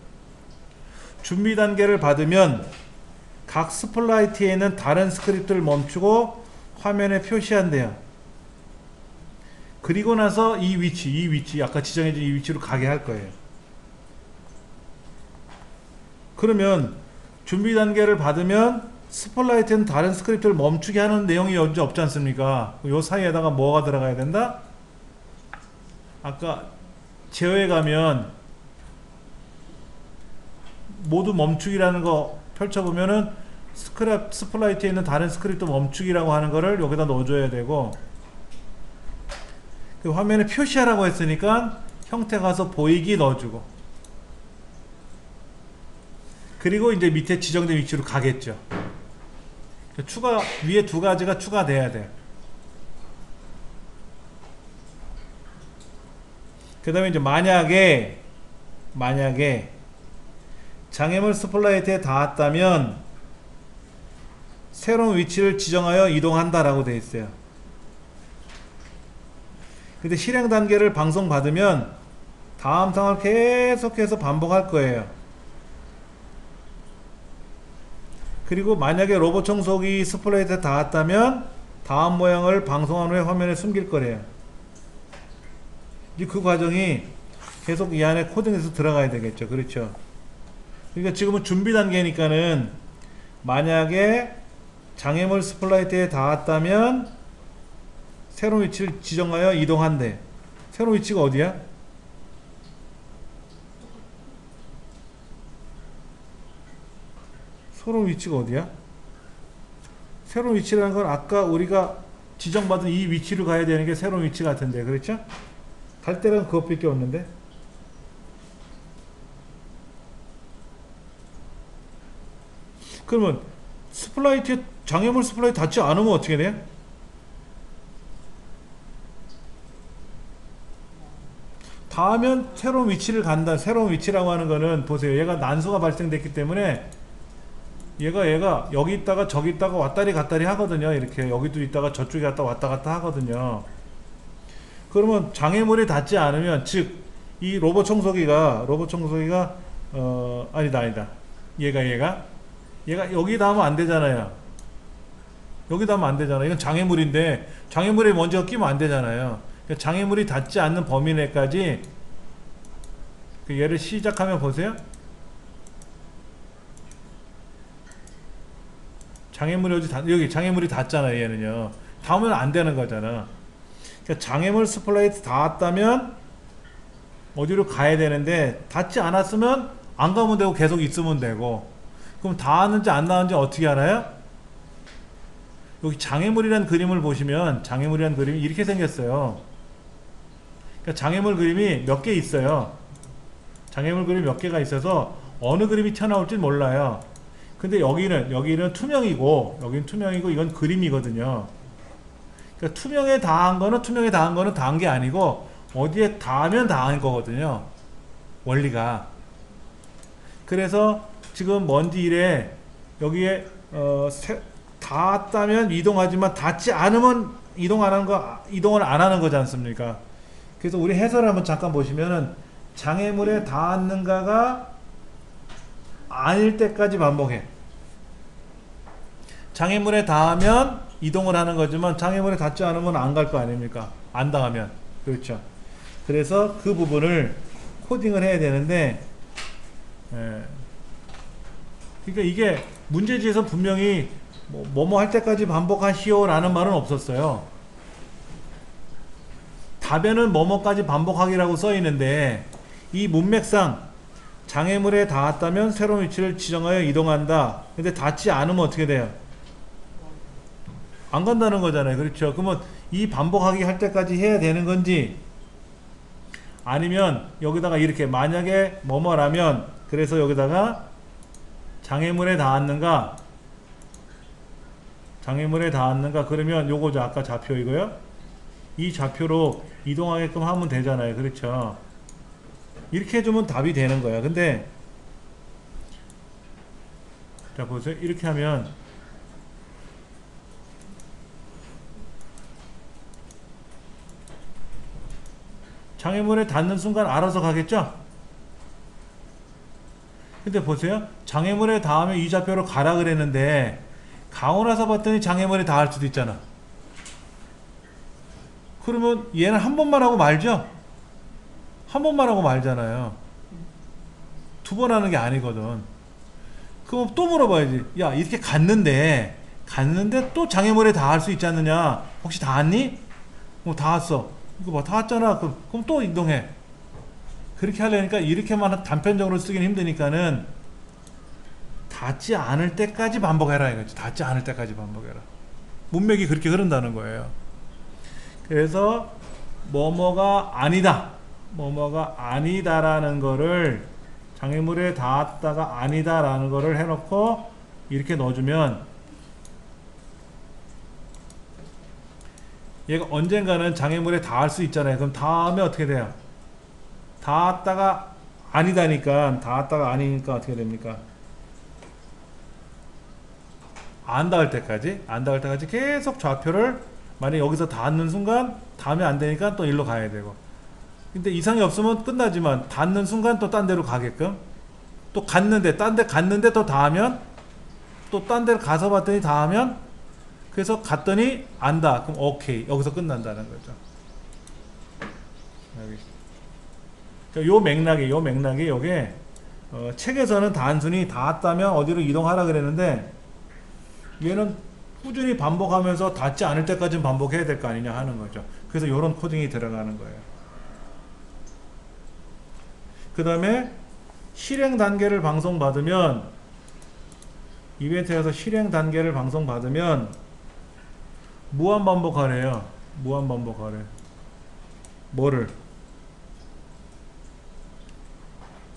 준비 단계를 받으면 각 스플라이트에 있는 다른 스크립트를 멈추고 화면에 표시한대요. 그리고 나서 이 위치 아까 지정해진 이 위치로 가게 할 거예요. 그러면 준비 단계를 받으면 스플라이트는 다른 스크립트를 멈추게 하는 내용이 언제 없지 않습니까? 요 사이에다가 뭐가 들어가야 된다? 아까 제어에 가면 모두 멈추기라는 거 펼쳐보면은 스플라이트에 있는 다른 스크립트 멈추기라고 하는 거를 여기다 넣어줘야 되고, 그 화면에 표시하라고 했으니까 형태 가서 보이기 넣어주고, 그리고 이제 밑에 지정된 위치로 가겠죠. 위에 두 가지가 추가돼야 돼요. 그 다음에 이제 만약에 장애물 스플라이트에 닿았다면 새로운 위치를 지정하여 이동한다 라고 되어 있어요. 근데 실행 단계를 방송받으면 다음 상황을 계속해서 반복할 거예요. 그리고 만약에 로봇 청소기 스플라이트에 닿았다면 다음 모양을 방송한 후에 화면에 숨길 거래요. 이제 그 과정이 계속 이 안에 코딩에서 들어가야 되겠죠. 그렇죠. 그러니까 지금은 준비 단계니까는 만약에 장애물 스플라이트에 닿았다면 새로운 위치를 지정하여 이동한대. 새로운 위치가 어디야? 새로운 위치가 어디야? 새로운 위치라는 건 아까 우리가 지정받은 이 위치로 가야 되는 게 새로운 위치 같은데, 그렇죠? 갈 때는 그것밖에 없는데. 그러면 스플라이트, 장애물 스플라이트 닿지 않으면 어떻게 돼요? 닿으면 새로운 위치를 간다. 새로운 위치라고 하는 거는 보세요. 얘가 난수가 발생됐기 때문에 얘가 여기 있다가 저기 있다가 왔다리 갔다리 하거든요. 이렇게 여기도 있다가 저쪽에 갔다 왔다 갔다 하거든요. 그러면 장애물이 닿지 않으면, 즉 이 로봇 청소기가 아니다. 얘가 여기 닿으면 안 되잖아요. 여기 닿으면 안 되잖아요. 이건 장애물인데 장애물에 먼지가 끼면 안 되잖아요. 그러니까 장애물이 닿지 않는 범위 내까지, 그 얘를 시작하면 보세요. 장애물이 여기 장애물이 닿잖아요. 얘는요. 닿으면 안 되는 거잖아. 그러니까 장애물 스플레이트 닿았다면 어디로 가야 되는데, 닿지 않았으면 안 가면 되고 계속 있으면 되고. 그럼 닿았는지 안 닿았는지 어떻게 알아요? 여기 장애물이라는 그림을 보시면, 장애물이라는 그림이 이렇게 생겼어요. 그러니까 장애물 그림이 몇 개 있어요. 장애물 그림이 몇 개가 있어서 어느 그림이 튀어나올지 몰라요. 근데 여기는 투명이고, 여기는 투명이고, 이건 그림이거든요. 그러니까 투명에 닿은 거는 닿은 게 아니고, 어디에 닿으면 닿은 거거든요. 원리가. 그래서 지금 먼지 일에 여기에 닿았다면 이동하지만 닿지 않으면 이동을 안 하는 거지 않습니까? 그래서 우리 해설을 한번 잠깐 보시면은, 장애물에 닿았는가가 아닐 때까지 반복해. 장애물에 닿으면 이동을 하는 거지만 장애물에 닿지 않으면 안 갈 거 아닙니까? 안 닿으면. 그렇죠. 그래서 그 부분을 코딩을 해야 되는데, 그러니까 이게 문제지에서 분명히 뭐뭐 할 때까지 반복하시오 라는 말은 없었어요. 답에는 뭐뭐까지 반복하기라고 써 있는데, 이 문맥상 장애물에 닿았다면 새로운 위치를 지정하여 이동한다. 근데 닿지 않으면 어떻게 돼요? 안 간다는 거잖아요. 그렇죠. 그러면 이 반복하기 할 때까지 해야 되는 건지, 아니면 여기다가 이렇게 만약에 뭐뭐라면, 그래서 여기다가 장애물에 닿았는가 그러면 요거죠. 아까 좌표 이거요. 이 좌표로 이동하게끔 하면 되잖아요. 그렇죠. 이렇게 해주면 답이 되는 거야. 근데 자 보세요. 이렇게 하면 장애물에 닿는 순간 알아서 가겠죠? 근데 보세요. 장애물에 닿으면 이 좌표로 가라 그랬는데, 가고 나서 봤더니 장애물에 닿을 수도 있잖아. 그러면 얘는 한 번만 하고 말죠? 한 번만 하고 말잖아요. 두 번 하는 게 아니거든. 그럼 또 물어봐야지. 야, 이렇게 갔는데 또 장애물에 닿을 수 있지 않느냐? 혹시 닿았니? 닿았어. 이거 봐, 닿았잖아. 그럼 또 이동해. 그렇게 하려니까, 이렇게만 단편적으로 쓰기는 힘드니까는 닿지 않을 때까지 반복해라 이거지. 닿지 않을 때까지 반복해라. 문맥이 그렇게 흐른다는 거예요. 그래서 뭐뭐가 아니다라는 거를, 장애물에 닿았다가 아니다라는 거를 해놓고 이렇게 넣어주면, 얘가 언젠가는 장애물에 닿을 수 있잖아요. 그럼 닿으면 어떻게 돼요? 닿았다가 아니니까 어떻게 됩니까? 안 닿을 때까지 계속 좌표를, 만약에 여기서 닿는 순간 닿으면 안 되니까 또 일로 가야 되고, 근데 이상이 없으면 끝나지만 닿는 순간 또 딴 데로 가게끔, 또 갔는데 딴 데 갔는데 또 닿으면, 또 딴 데를 가서 봤더니 닿으면, 그래서 갔더니 안다. 그럼 오케이. 여기서 끝난다는 거죠. 여기. 요 맥락이 요게 책에서는 단순히 닿았다면 어디로 이동하라 그랬는데, 얘는 꾸준히 반복하면서 닿지 않을 때까지는 반복해야 될 거 아니냐 하는 거죠. 그래서 요런 코딩이 들어가는 거예요. 그 다음에 실행 단계를 방송받으면, 이벤트에서 실행 단계를 방송받으면 무한 반복하래요. 무한 반복하래. 뭐를?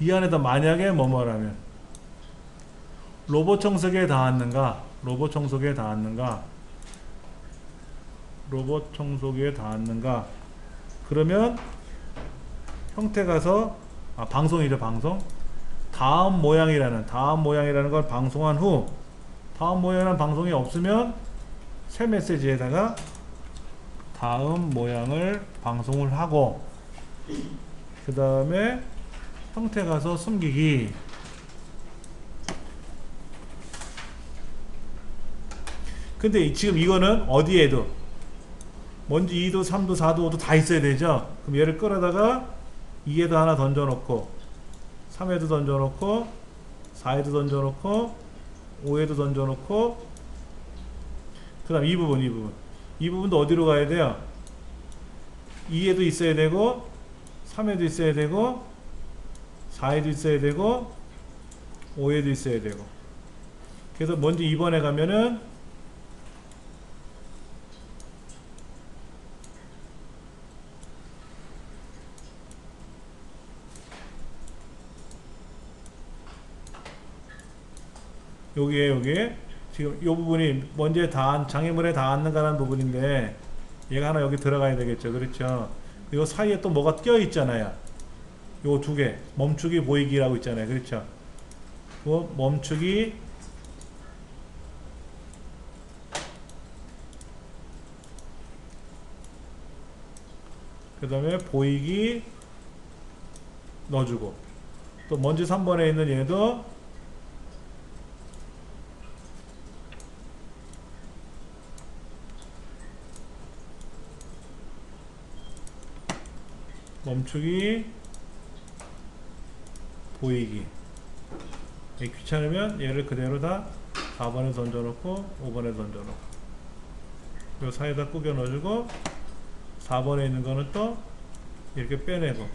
이 안에다 만약에 뭐뭐라면, 로봇 청소기에 닿았는가, 그러면 형태 가서, 방송이죠. 방송. 다음 모양이라는 걸 방송한 후, 다음 모양이라는 방송이 없으면 새 메시지에다가 다음 모양을 방송을 하고, 그 다음에 형태 가서 숨기기. 근데 지금 이거는 어디에도 먼지 2도 3도 4도 5도 다 있어야 되죠. 그럼 얘를 끌어다가 2에도 하나 던져놓고 3에도 던져놓고 4에도 던져놓고 5에도 던져놓고, 그 다음 이 부분도 어디로 가야 돼요? 2에도 있어야 되고 3에도 있어야 되고 4에도 있어야 되고 5에도 있어야 되고. 그래서 먼저 2번에 가면은 여기에 지금 이 부분이 먼지에 장애물에 닿는다는 부분인데, 얘가 하나 여기 들어가야 되겠죠. 그렇죠. 이 사이에 또 뭐가 껴 있잖아요. 요 두 개, 멈추기 보이기라고 있잖아요. 그렇죠. 그 멈추기, 그 다음에 보이기 넣어주고, 또 먼지 3번에 있는 얘도 멈추기 보이기. 귀찮으면 얘를 그대로 다 4번에 던져놓고 5번에 던져놓고 요 사이에다 꾸겨 넣어주고, 4번에 있는 거는 또 이렇게 빼내고,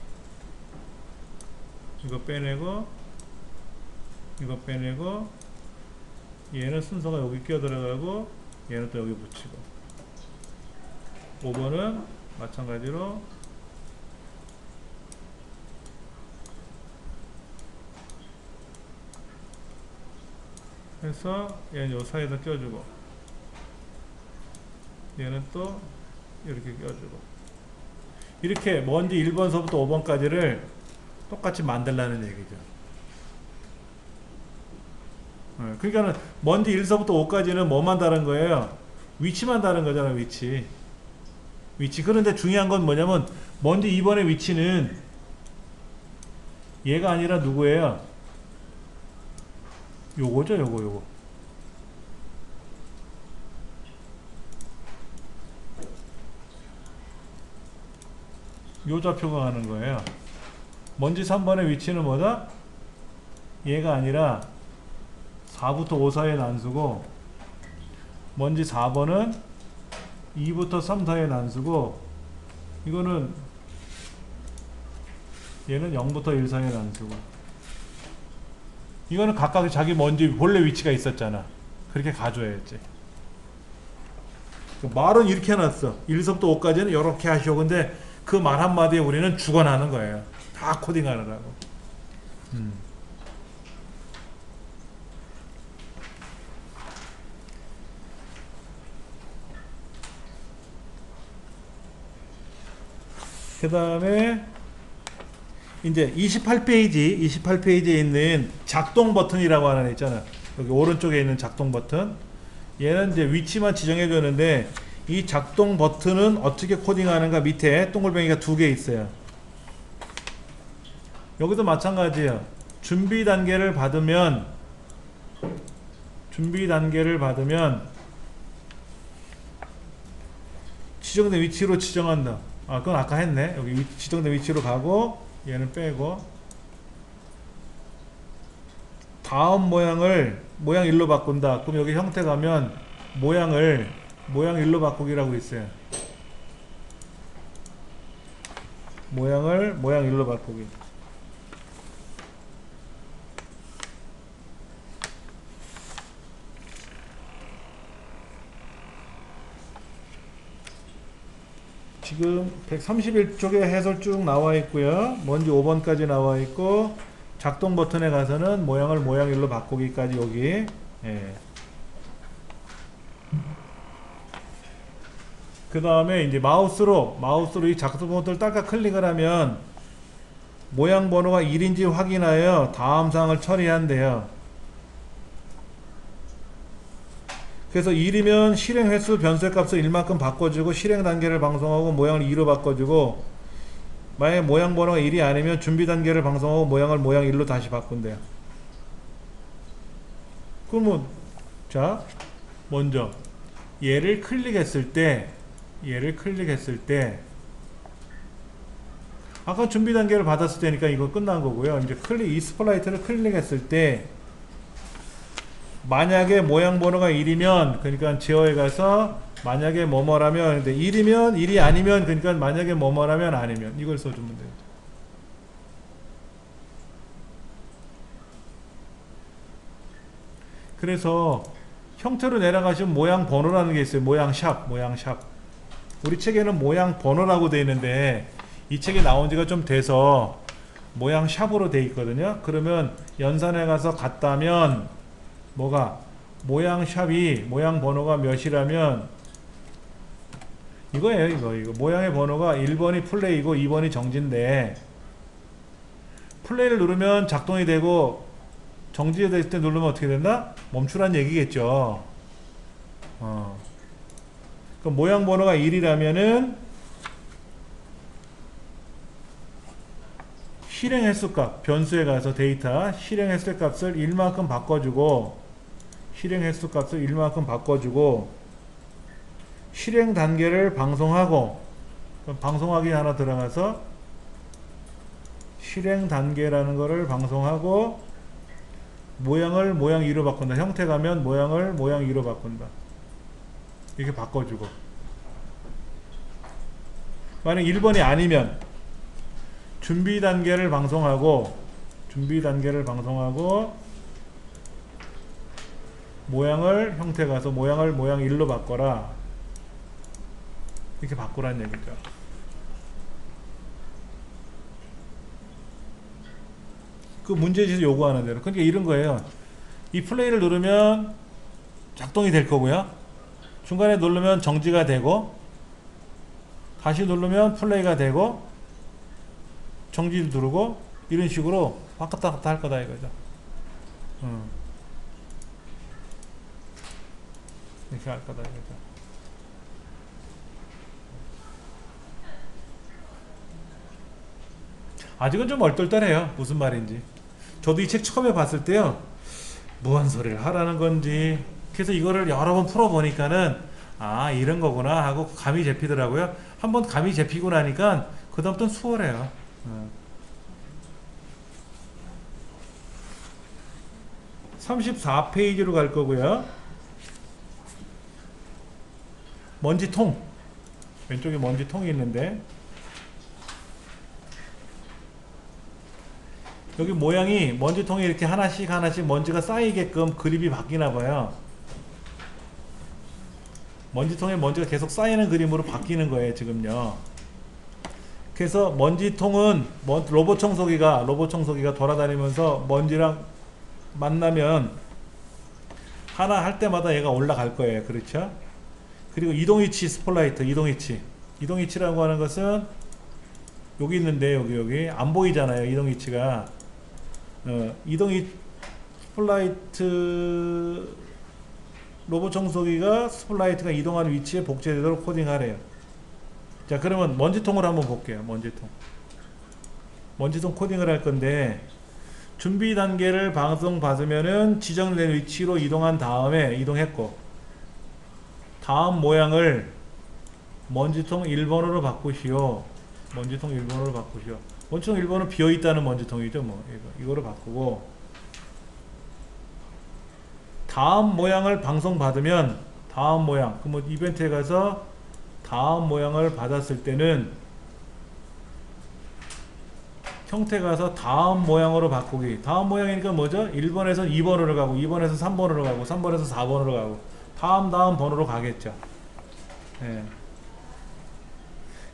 이거 빼내고, 이거 빼내고, 얘는 순서가 여기 끼어 들어가고 얘는 또 여기 붙이고, 5번은 마찬가지로 해서 얘는 요 사이에다 껴주고, 얘는 또 이렇게 껴주고, 이렇게 먼지 1번서부터 5번까지를 똑같이 만들라는 얘기죠. 그러니까는 먼지 1서부터 5까지는 뭐만 다른 거예요? 위치만 다른 거잖아요. 위치. 그런데 중요한 건 뭐냐면 먼지 2번의 위치는 얘가 아니라 누구예요? 요거죠. 요거 요 좌표가 가는 거예요. 먼지 3번의 위치는 뭐다? 얘가 아니라 4부터 5 사이의 난수고, 먼지 4번은 2부터 3 사이의 난수고, 이거는 얘는 0부터 1 사이의 난수고, 이거는 각각 자기 먼지 본래 위치가 있었잖아. 그렇게 가져야지. 말은 이렇게 해놨어. 1서부터 5까지는 이렇게 하시오. 근데 그 말 한마디에 우리는 죽어나는 거예요. 다 코딩하느라고. 그 다음에 이제 28페이지에 있는 작동 버튼이라고 하나 있잖아. 여기 오른쪽에 있는 작동 버튼. 얘는 이제 위치만 지정해 줬는데, 이 작동 버튼은 어떻게 코딩하는가 밑에 동글뱅이가 2개 있어요. 여기도 마찬가지예요. 준비 단계를 받으면 지정된 위치로 지정한다. 그건 아까 했네. 여기 지정된 위치로 가고 얘는 빼고, 다음 모양 1로 바꾼다. 그럼 여기 형태 가면 모양 1로 바꾸기라고 있어요. 모양 1로 바꾸기. 지금 131쪽에 해설 쭉 나와 있고요. 먼지 5번까지 나와 있고, 작동 버튼에 가서는 모양 1로 바꾸기까지 여기. 그 다음에 이제 마우스로 이 작동 버튼을 딸깍 클릭을 하면 모양 번호가 1인지 확인하여 다음 사항을 처리한대요. 그래서 1이면 실행 횟수 변수의 값을 1만큼 바꿔주고 실행 단계를 방송하고 모양을 2로 바꿔주고, 만약에 모양 번호가 1이 아니면 준비 단계를 방송하고 모양을 모양 1로 다시 바꾼대요. 그러면 자, 먼저 얘를 클릭했을 때 아까 준비 단계를 받았을 때니까 이거 끝난 거고요. 이제 이 스플라이트를 클릭했을 때 만약에 모양 번호가 1이면, 그러니까 제어에 가서 만약에 뭐뭐라면, 근데 1이면 1이 아니면, 그러니까 만약에 뭐뭐라면 아니면, 이걸 써주면 돼요. 그래서 형태로 내려가시면 모양 번호라는 게 있어요. 모양 샵. 우리 책에는 모양 번호라고 되어 있는데 이 책이 나온 지가 좀 돼서 모양 샵으로 되어 있거든요. 그러면 연산에 가서 갔다면 뭐가 모양 샵이 모양 번호가 몇이라면 이거예요. 이거 모양의 번호가 1번이 플레이고 2번이 정지인데, 플레이를 누르면 작동이 되고 정지가 될 때 누르면 어떻게 된다? 멈추란 얘기겠죠. 그럼 모양 번호가 1이라면은 실행 횟수 값, 변수에 가서 데이터 실행 횟수 값을 1만큼 바꿔주고, 실행 단계를 방송하고, 그럼 방송하기 하나 들어가서 실행 단계라는 거를 방송하고 모양을 모양 2로 바꾼다. 형태 가면 모양을 모양 2로 바꾼다. 이렇게 바꿔주고, 만약 1번이 아니면 준비 단계를 방송하고 모양을 형태 가서 모양을 모양 1로 바꿔라. 이렇게 바꾸라는 얘기죠. 그 문제지에서 요구하는 대로. 그러니까 이런 거예요. 이 플레이를 누르면 작동이 될 거고요. 중간에 누르면 정지가 되고, 다시 누르면 플레이가 되고, 정지 누르고, 이런 식으로 왔다 갔다 할 거다 이거죠. 이렇게 할 거다 이거죠. 아직은 좀 얼떨떨해요. 무슨 말인지. 저도 이 책 처음에 봤을 때요, 무슨 소리를 하라는 건지. 그래서 이거를 여러 번 풀어보니까는 아, 이런 거구나 하고 감이 잡히더라고요. 한번 감이 잡히고 나니까 그 다음부터는 수월해요. 34페이지로 갈 거고요. 먼지통. 왼쪽에 먼지통이 있는데, 여기 모양이 먼지통에 이렇게 하나씩 먼지가 쌓이게끔 그림이 바뀌나 봐요. 먼지통에 먼지가 계속 쌓이는 그림으로 바뀌는 거예요, 지금요. 그래서 먼지통은 로봇 청소기가 돌아다니면서 먼지랑 만나면 하나 할 때마다 얘가 올라갈 거예요. 그렇죠? 그리고 이동위치 스폴라이트, 이동위치라고 하는 것은 여기 있는데, 여기 안 보이잖아요, 이동위치가. 스플라이트, 로봇 청소기가 스플라이트가 이동하는 위치에 복제되도록 코딩하래요. 자, 그러면 먼지통을 한번 볼게요. 먼지통 코딩을 할 건데, 준비 단계를 방송 받으면은 지정된 위치로 이동한 다음에 이동했고, 다음 모양을 먼지통 1번으로 바꾸시오. 먼지통 1번은 비어있다는 먼지통이죠. 이거로 바꾸고, 다음 모양을 방송받으면 다음 모양, 그럼 이벤트에 가서 다음 모양을 받았을 때는 형태 가서 다음 모양으로 바꾸기. 다음 모양이니까 뭐죠? 1번에서 2번으로 가고, 2번에서 3번으로 가고, 3번에서 4번으로 가고, 다음 번호로 가겠죠. 네.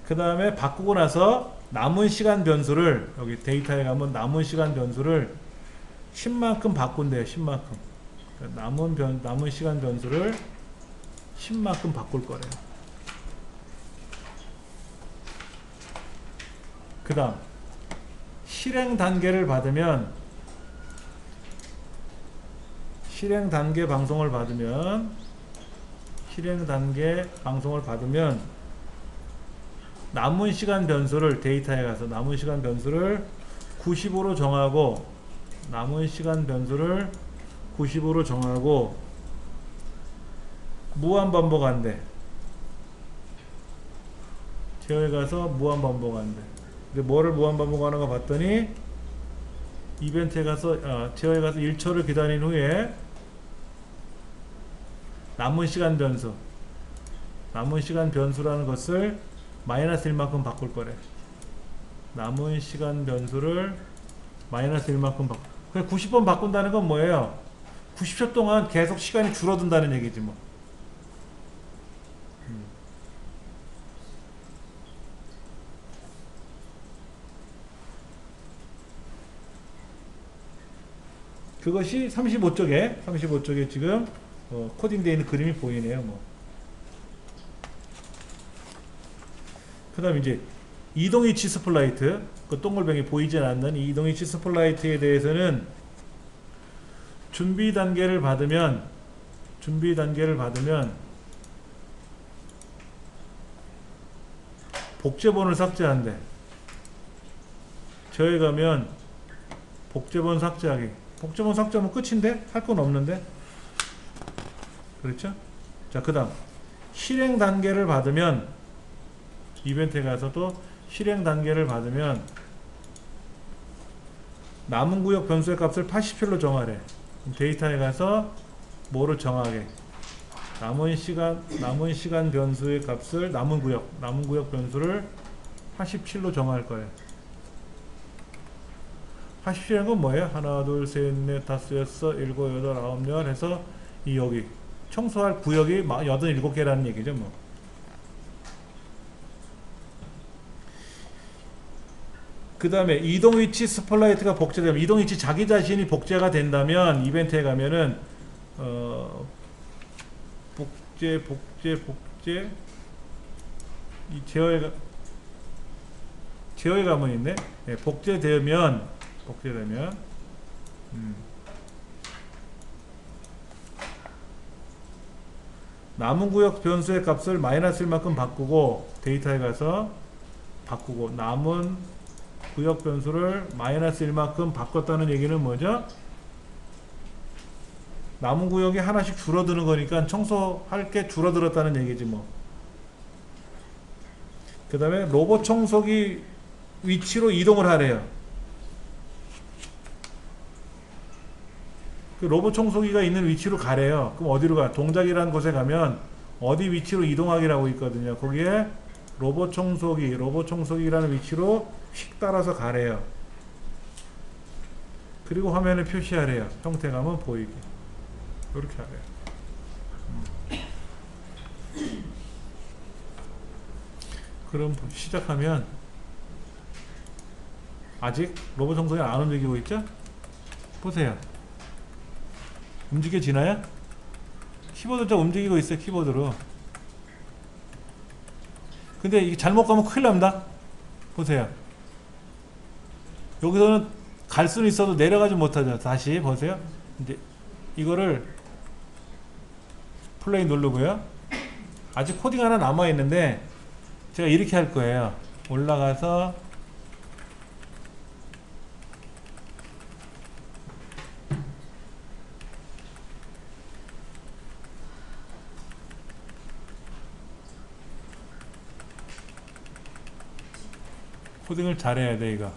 그 다음에 바꾸고 나서 남은 시간 변수를, 여기 데이터에 가면 남은 시간 변수를 10만큼 바꾼대요. 10만큼. 그러니까 남은 시간 변수를 10만큼 바꿀 거래요. 그 다음 실행 단계를 받으면, 실행 단계 방송을 받으면 실행 단계 방송을 받으면 남은 시간 변수를 데이터에 가서 남은 시간 변수를 90으로 정하고 남은 시간 변수를 90으로 정하고 무한 반복한대. 제어에 가서 무한 반복한대. 근데 뭐를 무한 반복하는가 봤더니 이벤트에 가서 제어에 가서 1초를 기다린 후에 남은 시간 변수라는 것을 마이너스 1만큼 바꿀 거래. 남은 시간 변수를 마이너스 1만큼 바꿀. 그냥 90번 바꾼다는 건 뭐예요? 90초 동안 계속 시간이 줄어든다는 얘기지 뭐. 그것이 35쪽에 지금 코딩되어 있는 그림이 보이네요. 뭐. 그 다음 이제 이동위치 스플라이트, 그 동글뱅이 보이지 않는 이 이동위치 스플라이트에 대해서는 준비 단계를 받으면 복제본을 삭제한대. 저에 가면 복제본 삭제하기. 복제본 삭제하면 끝인데? 할 건 없는데? 그렇죠? 자, 그 다음 실행 단계를 받으면 이벤트에 가서도 실행 단계를 받으면 남은 구역 변수의 값을 87로 정하래. 데이터에 가서 뭐를 정하게? 남은 시간 변수의 값을 남은 구역 변수를 87로 정할 거예요. 87이라는 건 뭐예요? 하나, 둘, 셋, 넷, 다섯, 여섯, 일곱, 여덟, 아홉, 열 해서 이 여기 청소할 구역이 87개라는 얘기죠, 뭐. 그 다음에 이동위치 스플라이트가 복제되면, 이동위치 자기 자신이 복제가 된다면 이벤트에 가면은 복제 이 제어에 가면 있네. 네, 복제되면 남은 구역 변수의 값을 마이너스 1만큼 바꾸고 데이터에 가서 바꾸고 남은 구역 변수를 마이너스 1만큼 바꿨다는 얘기는 뭐죠? 남은 구역이 하나씩 줄어드는 거니까 청소할 게 줄어들었다는 얘기지 뭐. 그 다음에 로봇 청소기 위치로 이동을 하래요. 그 로봇 청소기가 있는 위치로 가래요. 그럼 어디로 가? 동작이라는 곳에 가면 어디 위치로 이동하기라고 있거든요. 거기에 로봇 청소기라는 위치로 휙 따라서 가래요. 그리고 화면에 표시하래요. 형태감은 보이게. 이렇게 하래요. 그럼 시작하면 아직 로봇 청소기 안 움직이고 있죠? 보세요. 움직여지나요? 키보드가 움직이고 있어요. 키보드로. 근데 이게 잘못 가면 큰일 납니다. 보세요. 여기서는 갈 수는 있어도 내려가지 못하죠. 다시 보세요. 이제 이거를 플레이 누르고요. 아직 코딩 하나 남아 있는데 제가 이렇게 할 거예요. 올라가서 코딩을 잘해야 돼. 이거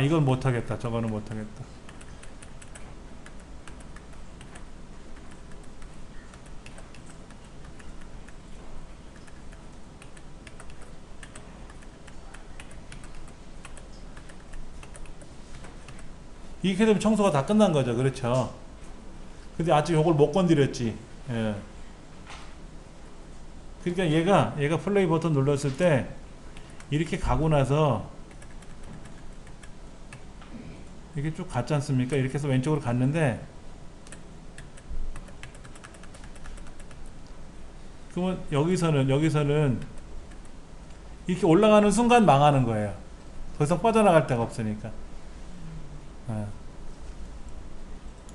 이건 못하겠다. 저거는 못하겠다. 이렇게 되면 청소가 다 끝난 거죠. 그렇죠? 근데 아직 요걸 못 건드렸지. 예. 그러니까 얘가 플레이 버튼 눌렀을 때 이렇게 가고 나서 이렇게 쭉 갔지 않습니까? 이렇게 해서 왼쪽으로 갔는데 그러면 여기서는 이렇게 올라가는 순간 망하는 거예요. 더 이상 빠져나갈 데가 없으니까.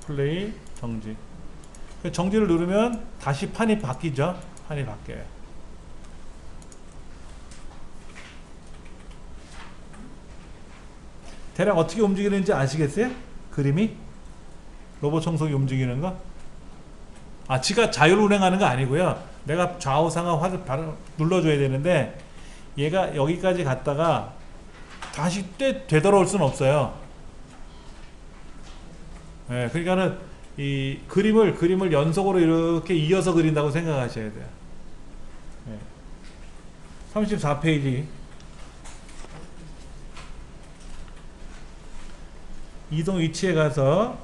플레이 정지. 정지를 누르면 다시 판이 바뀌죠. 판이 바뀌어요. 대략 어떻게 움직이는지 아시겠어요? 그림이? 로봇 청소기 움직이는 거? 아, 지가 자율 운행하는 거 아니고요. 내가 좌우상하 화를 눌러줘야 되는데 얘가 여기까지 갔다가 다시 되돌아올 수는 없어요. 네, 그러니까는 이 그림을 연속으로 이렇게 이어서 그린다고 생각하셔야 돼요. 네. 34페이지. 이동 위치에 가서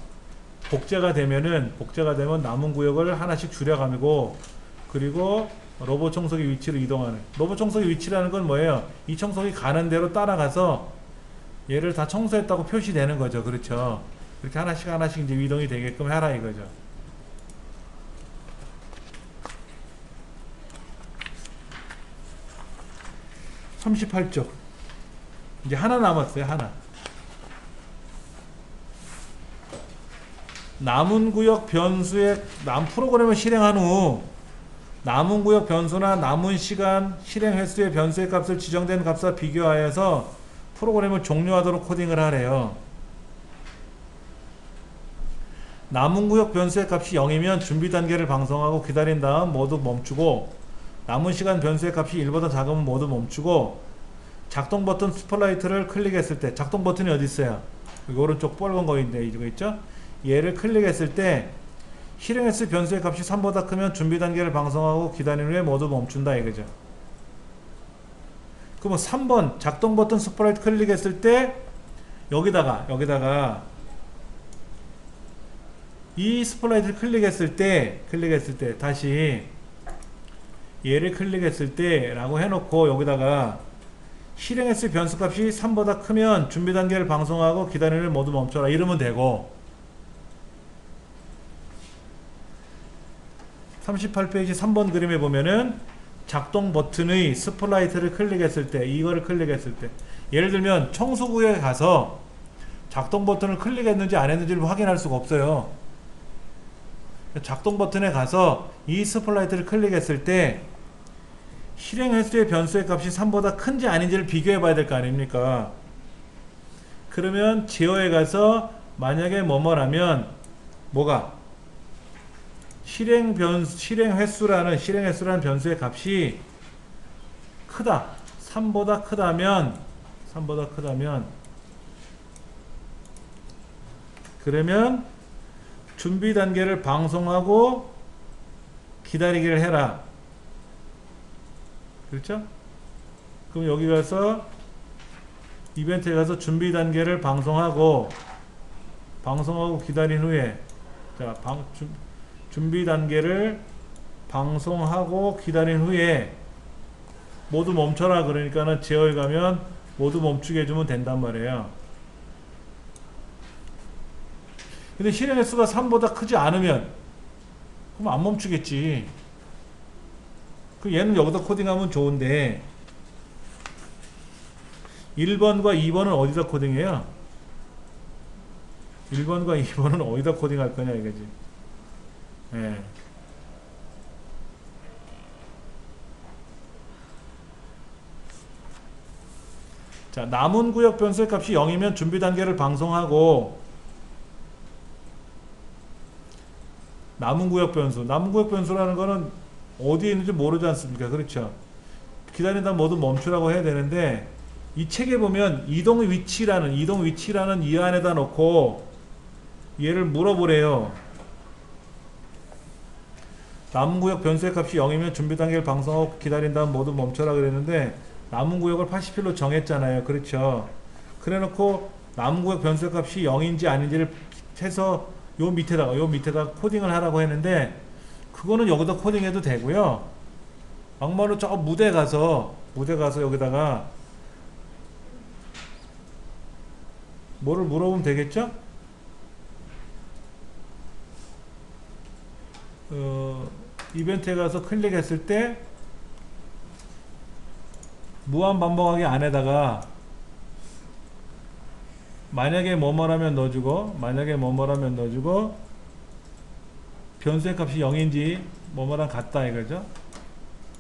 복제가 되면 남은 구역을 하나씩 줄여가고, 그리고 로봇 청소기 위치로 이동하는. 로봇 청소기 위치라는 건 뭐예요? 이 청소기 가는 대로 따라가서 얘를 다 청소했다고 표시되는 거죠. 그렇죠? 이렇게 하나씩 이제 이동이 되게끔 해라 이거죠. (38쪽) 이제 하나 남았어요. 하나. 남은 구역 변수의 프로그램을 실행한 후 남은 구역 변수나 남은 시간 실행 횟수의 변수의 값을 지정된 값과 비교하여서 프로그램을 종료하도록 코딩을 하래요. 남은 구역 변수의 값이 0이면 준비 단계를 방송하고 기다린 다음 모두 멈추고, 남은 시간 변수의 값이 1보다 작으면 모두 멈추고, 작동 버튼 스포트라이트를 클릭했을 때, 작동 버튼이 어디 있어요? 여기 오른쪽 빨간 거 있는데 이거 있죠? 얘를 클릭했을 때 실행했을 변수의 값이 3보다 크면 준비 단계를 방송하고 기다린 후에 모두 멈춘다 이거죠. 그럼 3번 작동 버튼 스포트라이트 클릭했을 때 여기다가 이 스포트라이트를 클릭했을 때 다시 얘를 클릭했을 때 라고 해놓고 여기다가 실행했을 변수값이 3보다 크면 준비 단계를 방송하고 기다리는 모두 멈춰라 이러면 되고, 38페이지 3번 그림에 보면은 작동 버튼의 스포트라이트를 클릭했을 때, 이거를 클릭했을 때, 예를 들면 청소구역에 가서 작동 버튼을 클릭했는지 안 했는지를 확인할 수가 없어요. 작동 버튼에 가서 이 스포트라이트를 클릭했을 때 실행 횟수의 변수의 값이 3보다 큰지 아닌지를 비교해 봐야 될 거 아닙니까? 그러면 제어에 가서 만약에 뭐뭐라면 뭐가 실행 횟수라는 변수의 값이 크다. 3보다 크다면 그러면 준비 단계를 방송하고 기다리기를 해라. 그렇죠? 그럼 여기 가서 이벤트에 가서 준비 단계를 방송하고 기다린 후에, 자, 준비 단계를 방송하고 기다린 후에 모두 멈춰라 그러니까는 제어에 가면 모두 멈추게 해주면 된단 말이에요. 근데 실행 횟수가 3보다 크지 않으면 그럼 안 멈추겠지. 그 얘는 여기다 코딩하면 좋은데 1번과 2번은 어디다 코딩해요? 1번과 2번은 어디다 코딩할 거냐 이거지. 예. 자, 남은 구역 변수의 값이 0이면 준비 단계를 방송하고, 남은 구역 변수라는 거는 어디에 있는지 모르지 않습니까? 그렇죠? 기다린다면 모두 멈추라고 해야 되는데, 이 책에 보면 이동 위치라는 이 안에다 놓고 얘를 물어보래요. 남은 구역 변수의 값이 0이면 준비 단계를 방송하고 기다린 다음 모두 멈춰라 그랬는데, 남은 구역을 80필로 정했잖아요. 그렇죠? 그래 놓고 남은 구역 변수의 값이 0인지 아닌지를 해서 요 밑에다가 코딩을 하라고 했는데, 그거는 여기다 코딩해도 되고요. 막말로 저 무대 가서 여기다가 뭐를 물어보면 되겠죠? 이벤트에 가서 클릭했을 때 무한 반복하기 안에다가 만약에 뭐뭐라면 넣어주고 변수의 값이 0인지 뭐뭐랑 같다 이거죠.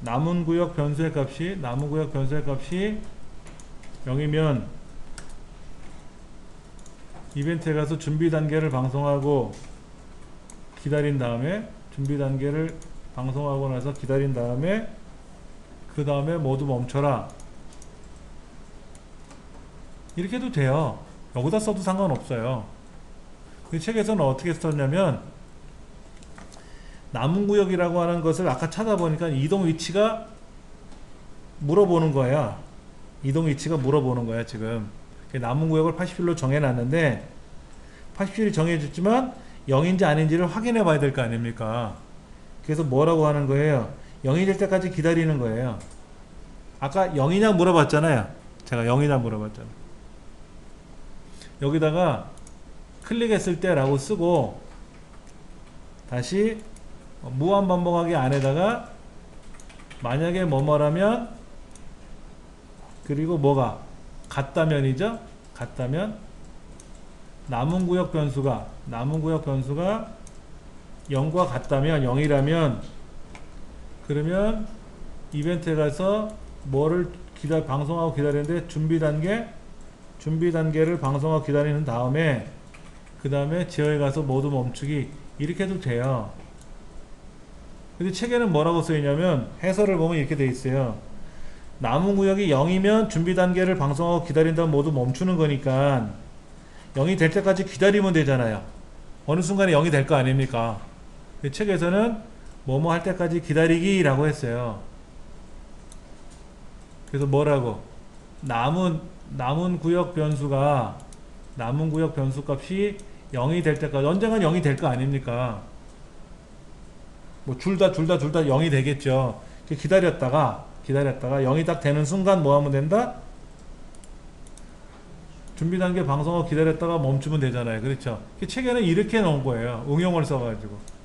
남은 구역 변수의 값이 0이면 이벤트에 가서 준비 단계를 방송하고 기다린 다음에 그 다음에 모두 멈춰라 이렇게 해도 돼요. 여기다 써도 상관없어요. 이 책에서는 어떻게 썼냐면 남은 구역이라고 하는 것을 아까 찾아보니까 이동 위치가 물어보는 거야. 지금 남은 구역을 80일로 정해놨는데 80일이 정해졌지만 0인지 아닌지를 확인해 봐야 될 거 아닙니까? 그래서 뭐라고 하는 거예요? 0이 될 때까지 기다리는 거예요. 아까 0이냐 물어봤잖아요. 제가 0이냐 물어봤잖아요. 여기다가 클릭했을 때 라고 쓰고 다시 무한반복하기 안에다가 만약에 뭐뭐라면 그리고 뭐가 같다면이죠. 같다면 남은 구역 변수가 0과 같다면 0이라면 그러면 이벤트에 가서 뭐를 방송하고 기다리는데 준비 단계를 방송하고 기다리는 다음에 그 다음에 지어에 가서 모두 멈추기 이렇게 해도 돼요. 근데 책에는 뭐라고 써있냐면 해설을 보면 이렇게 돼 있어요. 남은 구역이 0이면 준비 단계를 방송하고 기다린 다음 모두 멈추는 거니까 0이 될 때까지 기다리면 되잖아요. 어느 순간에 0이 될 거 아닙니까? 책에서는 뭐뭐 할 때까지 기다리기 라고 했어요. 그래서 뭐라고? 남은 구역 변수 값이 0이 될 때까지 언젠간 0이 될 거 아닙니까? 뭐 둘 다 0이 되겠죠. 기다렸다가 0이 딱 되는 순간 뭐 하면 된다? 준비 단계 방송하고 기다렸다가 멈추면 되잖아요. 그렇죠? 책에는 이렇게 넣은 거예요. 응용을 써가지고.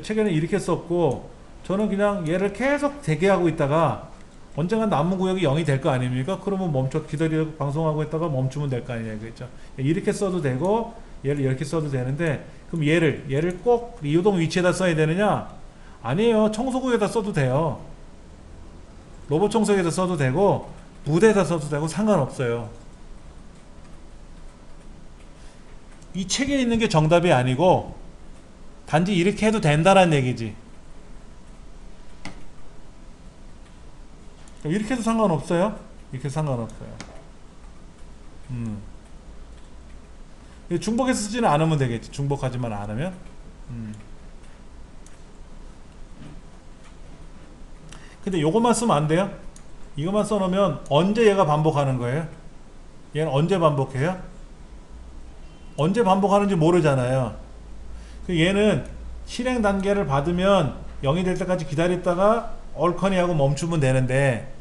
책에는 이렇게 썼고 저는 그냥 얘를 계속 대기하고 있다가 언젠가 남은 구역이 0이 될 거 아닙니까? 그러면 기다리고 방송하고 있다가 멈추면 될 거 아니냐 그랬죠. 이렇게 써도 되고 얘를 이렇게 써도 되는데 그럼 얘를 꼭 이동 위치에다 써야 되느냐? 아니에요. 청소구에다 써도 돼요. 로봇 청소기에다 써도 되고 무대에다 써도 되고 상관없어요. 이 책에 있는 게 정답이 아니고 단지 이렇게 해도 된다는 얘기지. 이렇게 해도 상관없어요? 이렇게 상관없어요. 중복해서 쓰지는 않으면 되겠지. 중복하지만 않으면. 근데 요것만 쓰면 안 돼요? 이것만 써놓으면 언제 얘가 반복하는 거예요? 얘는 언제 반복해요? 언제 반복하는지 모르잖아요. 얘는 실행 단계를 받으면 0이 될 때까지 기다렸다가 얼커니 하고 멈추면 되는데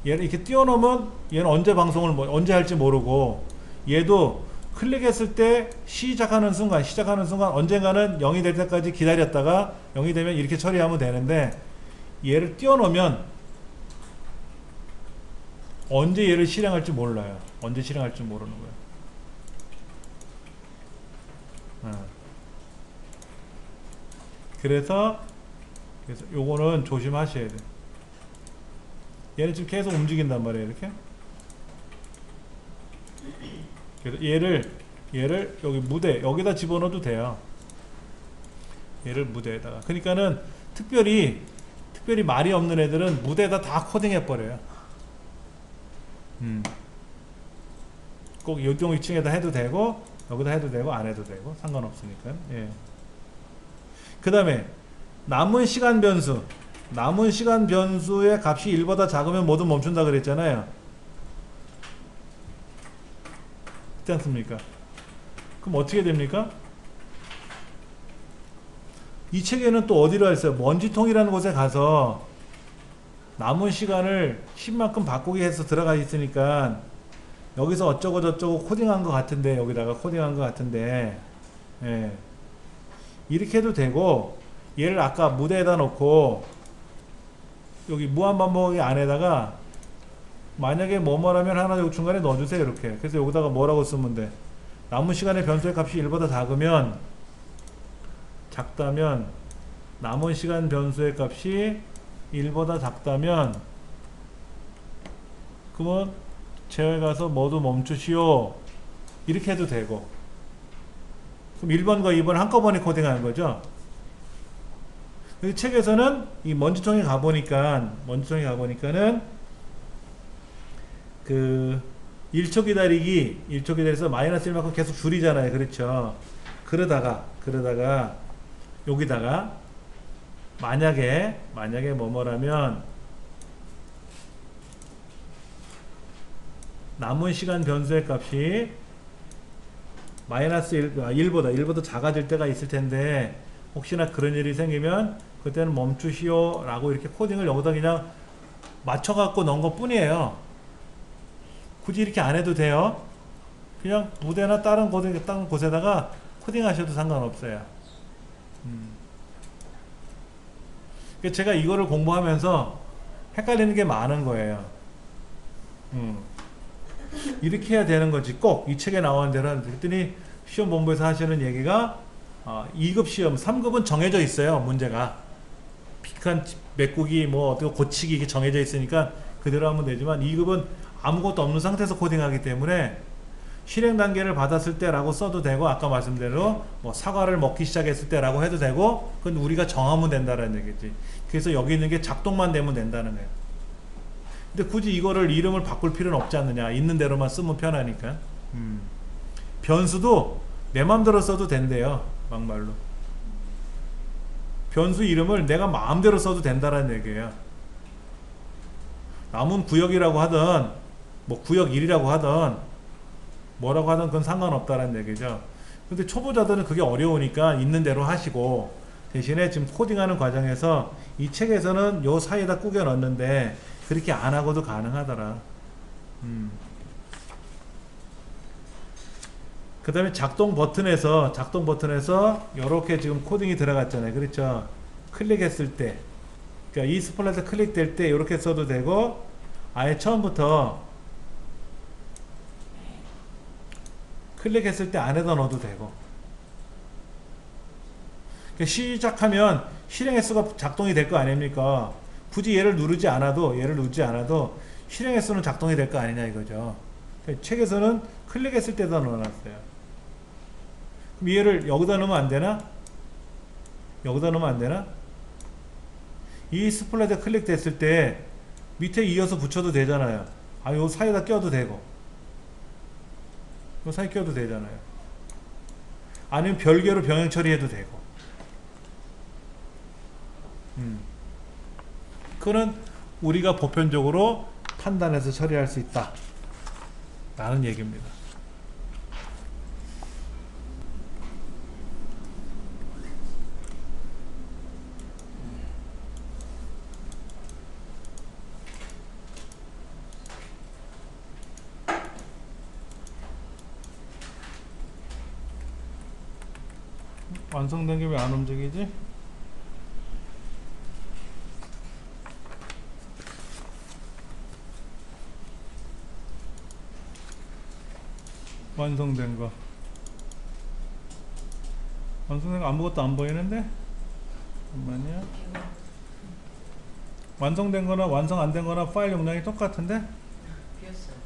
얘를 이렇게 띄워놓으면 얘는 언제 언제 할지 모르고 얘도 클릭했을 때 시작하는 순간 언젠가는 0이 될 때까지 기다렸다가 0이 되면 이렇게 처리하면 되는데 얘를 띄워놓으면 언제 얘를 실행할지 몰라요. 언제 실행할지 모르는 거예요. 그래서 요거는 조심하셔야 돼요. 얘는 지금 계속 움직인단 말이에요. 이렇게. 그래서 얘를 여기 무대 여기다 집어넣어도 돼요. 얘를 무대에다가. 그러니까는 특별히 말이 없는 애들은 무대에다 다 코딩해 버려요. 꼭 요동 위층에다 해도 되고 여기다 해도 되고 안 해도 되고 상관없으니까. 예. 그 다음에 남은 시간 변수의 값이 1보다 작으면 모두 멈춘다 그랬잖아요. 그렇지 않습니까? 그럼 어떻게 됩니까? 이 책에는 또 어디로 했어요? 먼지통이라는 곳에 가서 남은 시간을 10만큼 바꾸기 해서 들어가 있으니까 여기서 어쩌고 저쩌고 코딩한 것 같은데 여기다가 코딩한 것 같은데 예. 이렇게 해도 되고 얘를 아까 무대에다 놓고 여기 무한반복하기 안에다가 만약에 뭐뭐라면 하나 여기 중간에 넣어주세요. 이렇게. 그래서 여기다가 뭐라고 쓰면 돼? 남은 시간의 변수의 값이 1보다 작으면 작다면 남은 시간 변수의 값이 1보다 작다면 그러면 제어에 가서 모두 멈추시오 이렇게 해도 되고, 그럼 1번과 2번 한꺼번에 코딩하는 거죠. 책에서는 이 먼지통에 가보니까는 그 1초 기다려서 마이너스 1만큼 계속 줄이잖아요. 그렇죠. 그러다가 여기다가 만약에 뭐뭐라면 남은 시간 변수의 값이 마이너스 1보다 작아질 때가 있을 텐데 혹시나 그런 일이 생기면 그때는 멈추시오 라고 이렇게 코딩을 여기다 그냥 맞춰갖고 넣은 것 뿐이에요. 굳이 이렇게 안 해도 돼요. 그냥 무대나 다른 곳에다가 코딩 하셔도 상관없어요. 제가 이거를 공부하면서 헷갈리는 게 많은 거예요. 이렇게 해야 되는 거지 꼭 이 책에 나오는 대로. 그랬더니 시험 본부에서 하시는 얘기가 2급 시험 3급은 정해져 있어요. 문제가 픽한 메꾸기 뭐 어떻게 고치기 이게 정해져 있으니까 그대로 하면 되지만 2급은 아무것도 없는 상태에서 코딩하기 때문에 실행 단계를 받았을 때라고 써도 되고, 아까 말씀대로 뭐 사과를 먹기 시작했을 때라고 해도 되고, 그건 우리가 정하면 된다는 얘기지. 그래서 여기 있는 게 작동만 되면 된다는 거예요. 근데 굳이 이거를 이름을 바꿀 필요는 없지 않느냐. 있는 대로만 쓰면 편하니까. 변수도 내 맘대로 써도 된대요. 막말로. 변수 이름을 내가 마음대로 써도 된다는 얘기예요. 남은 구역이라고 하든 뭐 구역 1이라고 하든 뭐라고 하든 그건 상관없다는 얘기죠. 근데 초보자들은 그게 어려우니까 있는 대로 하시고, 대신에 지금 코딩하는 과정에서 이 책에서는 요 사이에다 꾸겨 넣었는데 그렇게 안 하고도 가능하더라. 그 다음에 작동 버튼에서 이렇게 지금 코딩이 들어갔잖아요. 그렇죠. 클릭했을 때, 그러니까 이 스플릿에 클릭될 때 이렇게 써도 되고, 아예 처음부터 클릭했을 때 안에다 넣어도 되고. 그러니까 시작하면 실행 횟수가 작동이 될 거 아닙니까? 굳이 얘를 누르지 않아도 실행 횟수는 작동이 될 거 아니냐 이거죠. 그러니까 책에서는 클릭했을 때다 넣어놨어요. 그럼 얘를 여기다 넣으면 안 되나? 이 스플릿에 클릭됐을 때 밑에 이어서 붙여도 되잖아요. 요 사이에다 껴도 되고, 요 사이 껴도 되잖아요. 아니면 별개로 병행 처리해도 되고. 그거는 우리가 보편적으로 판단해서 처리할 수 있다 라는 얘기입니다. 완성된 게 왜 안 움직이지? 완성된 거 아무것도 안 보이는데? 잠깐만요. 완성된 거나 완성 안 된 거나 파일 용량이 똑같은데? 비었어요.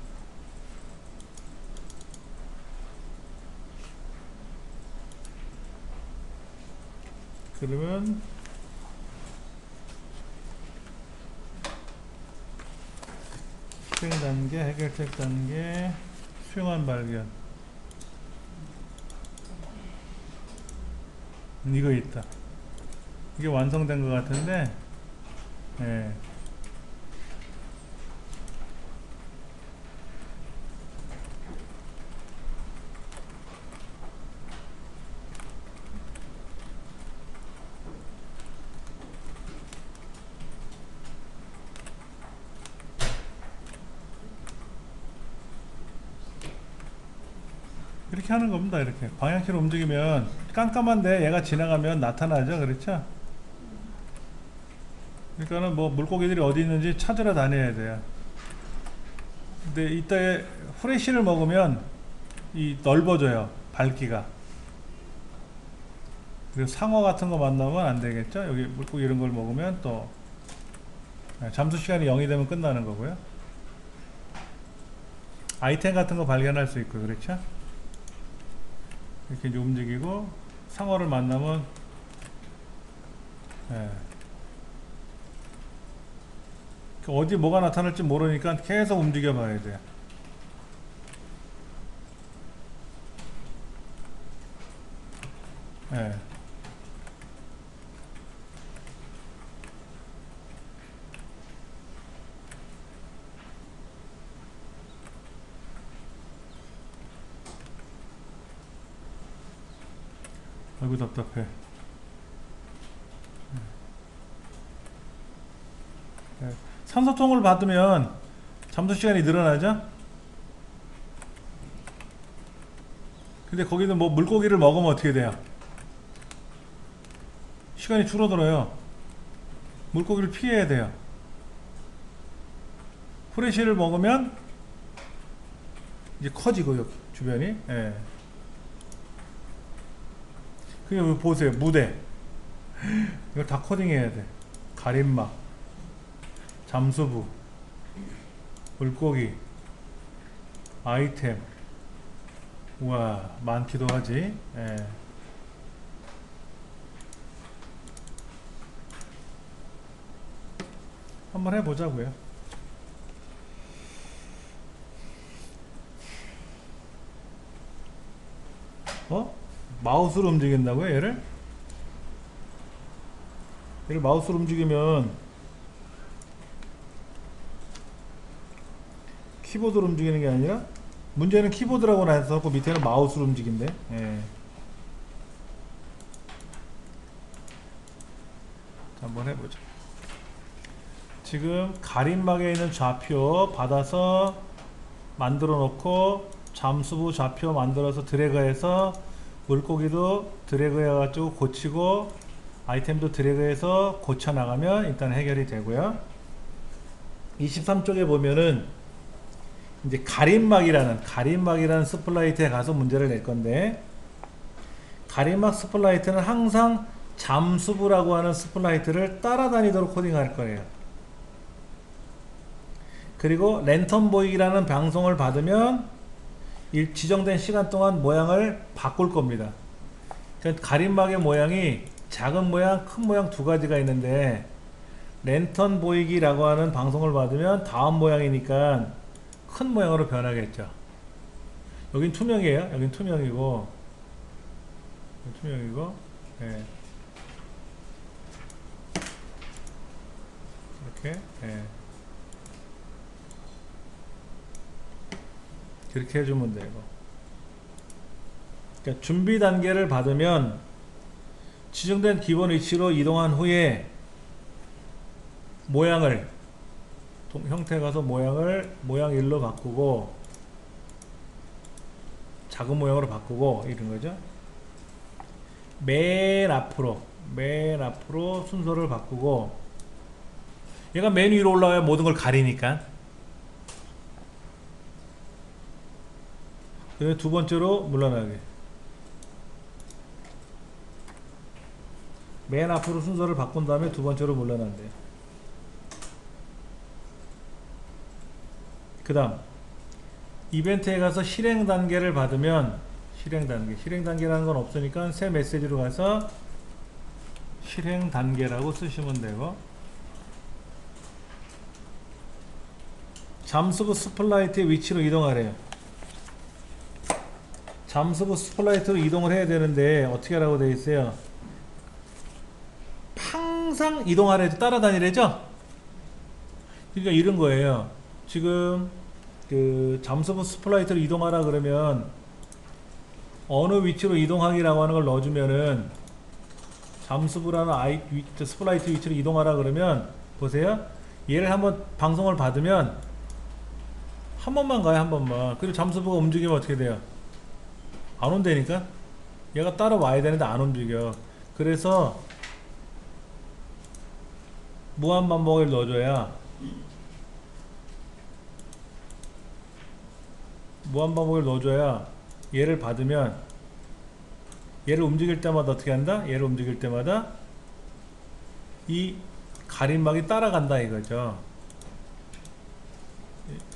그러면 실행 단계, 해결책 단계, 수용한 발견. 이거 있다. 이게 완성된 것 같은데, 예. 이렇게 하는 겁니다. 이렇게 방향키로 움직이면 깜깜한데 얘가 지나가면 나타나죠. 그렇죠? 그러니까는 뭐 물고기들이 어디 있는지 찾으러 다녀야 돼요. 근데 이때 후레쉬를 먹으면 이 넓어져요. 밝기가. 그리고 상어 같은 거 만나면 안 되겠죠? 여기 물고기 이런 걸 먹으면 또 잠수 시간이 0이 되면 끝나는 거고요. 아이템 같은 거 발견할 수 있고, 그렇죠? 이렇게 이제 움직이고, 상어를 만나면 예. 어디 뭐가 나타날지 모르니까 계속 움직여 봐야 돼요. 예. 아이고 답답해. 예. 산소통을 받으면 잠수 시간이 늘어나죠? 근데 거기는 뭐 물고기를 먹으면 어떻게 돼요? 시간이 줄어들어요. 물고기를 피해야 돼요. 후레쉬를 먹으면 이제 커지고, 여기 주변이. 예. 그냥 보세요. 무대. 이걸 다 코딩해야 돼. 가림막, 잠수부, 물고기, 아이템. 우와, 많기도 하지. 예. 한번 해보자고요. 마우스로 움직인다고요? 얘를 마우스로 움직이면 키보드로 움직이는 게 아니라, 문제는 키보드라고 나서 밑에는 마우스로 움직인대. 예. 한번 해보죠. 지금 가림막에 있는 좌표 받아서 만들어 놓고, 잠수부 좌표 만들어서 드래그해서, 물고기도 드래그해가지고 고치고, 아이템도 드래그해서 고쳐 나가면 일단 해결이 되고요. 23쪽에 보면은 이제 가림막이라는 스플라이트에 가서 문제를 낼 건데, 가림막 스플라이트는 항상 잠수부라고 하는 스플라이트를 따라다니도록 코딩할 거예요. 그리고 랜턴 보이기라는 방송을 받으면 지정된 시간 동안 모양을 바꿀 겁니다. 그러니까 가림막의 모양이 작은 모양, 큰 모양 두 가지가 있는데, 랜턴 보이기라고 하는 방송을 받으면 다음 모양이니까 큰 모양으로 변하겠죠. 여긴 투명이에요. 여긴 투명이고, 예. 이렇게, 예. 그렇게 해주면 되고. 그러니까 준비 단계를 받으면 지정된 기본 위치로 이동한 후에 모양을, 형태 가서 모양 1로 바꾸고, 작은 모양으로 바꾸고, 이런 거죠. 맨 앞으로 순서를 바꾸고, 얘가 맨 위로 올라와야 모든 걸 가리니까. 그다음에 두 번째로 물러나게. 맨 앞으로 순서를 바꾼 다음에 두 번째로 물러난대. 그 다음 이벤트에 가서 실행 단계를 받으면, 실행 단계라는 건 없으니까 새 메시지로 가서 실행 단계라고 쓰시면 되고, 잠수부 스플라이트의 위치로 이동하래요. 잠수부 스플라이트로 이동을 해야 되는데 어떻게 하라고 되어 있어요? 항상 이동하래죠. 따라다니래죠. 그러니까 이런 거예요. 지금 그 잠수부 스플라이트로 이동하라 그러면 어느 위치로 이동하기라고 하는 걸 넣어주면은, 잠수부라는 스플라이트 위치로 이동하라 그러면, 보세요. 얘를 한번 방송을 받으면 한 번만 가요. 한 번만. 그리고 잠수부가 움직이면 어떻게 돼요? 안 온다니까? 얘가 따라와야 되는데 안 움직여. 그래서 무한반복을 넣어줘야, 얘를 받으면 얘를 움직일 때마다 어떻게 한다? 얘를 움직일 때마다 이 가림막이 따라간다 이거죠.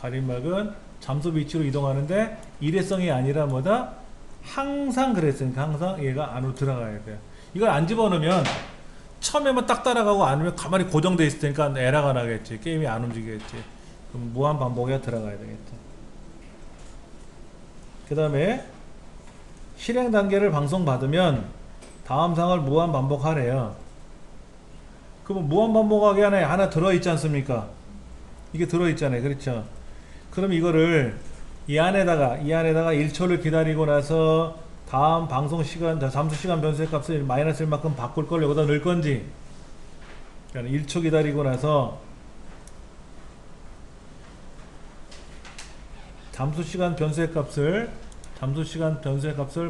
가림막은 잠수 위치로 이동하는데 일회성이 아니라 뭐다? 항상 그랬으니까 항상 얘가 안으로 들어가야 돼요. 이걸 안 집어넣으면 처음에만 딱 따라가고 안 오면 가만히 고정돼 있을 테니까 에러가 나겠지. 게임이 안 움직이겠지. 그럼 무한 반복에 들어가야 되겠죠. 그 다음에 실행 단계를 방송받으면 다음 상을 무한 반복하래요. 그럼 무한 반복하기 안에 하나 들어있지 않습니까? 이게 들어있잖아요. 그렇죠? 그럼 이거를 이 안에다가 1초를 기다리고 나서 다음 방송 시간, 잠수 시간 변수의 값을 마이너스 1만큼 바꿀 걸 여기다 넣을 건지, 그러니까 1초 기다리고 나서 잠수 시간 변수의 값을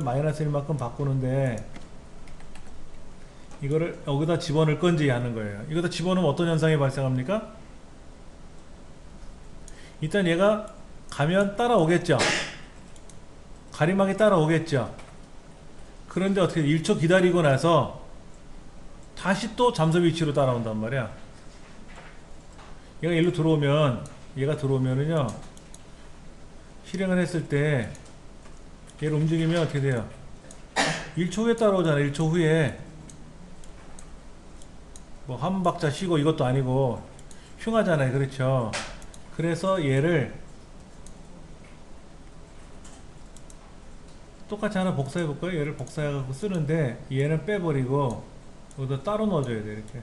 마이너스 1만큼 바꾸는데 이거를 여기다 집어넣을 건지 하는 거예요. 이거다 집어넣으면 어떤 현상이 발생합니까? 일단 얘가 가면 따라오겠죠. 가림막이 따라오겠죠. 그런데 어떻게 1초 기다리고 나서 다시 또 잠수 위치로 따라온단 말이야. 얘가 일로 들어오면, 얘가 들어오면은요, 실행을 했을 때 얘를 움직이면 어떻게 돼요? 1초 후에 따라오잖아. 1초 후에 뭐 한 박자 쉬고 이것도 아니고 흉하잖아요. 그렇죠? 그래서 얘를 똑같이 하나 복사해 볼까요? 얘를 복사해 갖고 쓰는데 얘는 빼버리고 여기다 따로 넣어줘야 돼. 이렇게.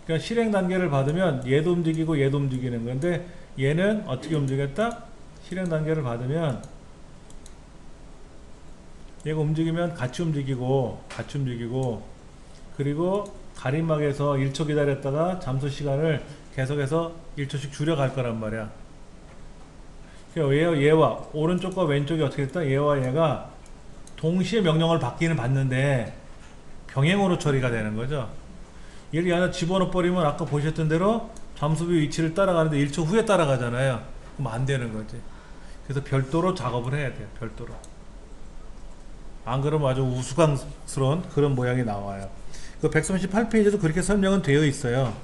그러니까 실행 단계를 받으면 얘도 움직이고 얘도 움직이는 건데 얘는 어떻게 움직였다? 실행 단계를 받으면 얘가 움직이면 같이 움직이고 그리고 가림막에서 1초 기다렸다가 잠수 시간을 계속해서 1초씩 줄여갈 거란 말이야. 얘와 오른쪽과 왼쪽이 어떻게 됐다? 얘와 얘가 동시에 명령을 받기는 받는데 병행으로 처리가 되는 거죠. 얘를 하나 집어넣어 버리면 아까 보셨던 대로 잠수비 위치를 따라가는데 1초 후에 따라가잖아요. 그럼 안 되는 거지. 그래서 별도로 작업을 해야 돼요. 별도로. 안 그러면 아주 우스꽝스러운 그런 모양이 나와요. 그 138페이지에도 그렇게 설명은 되어 있어요.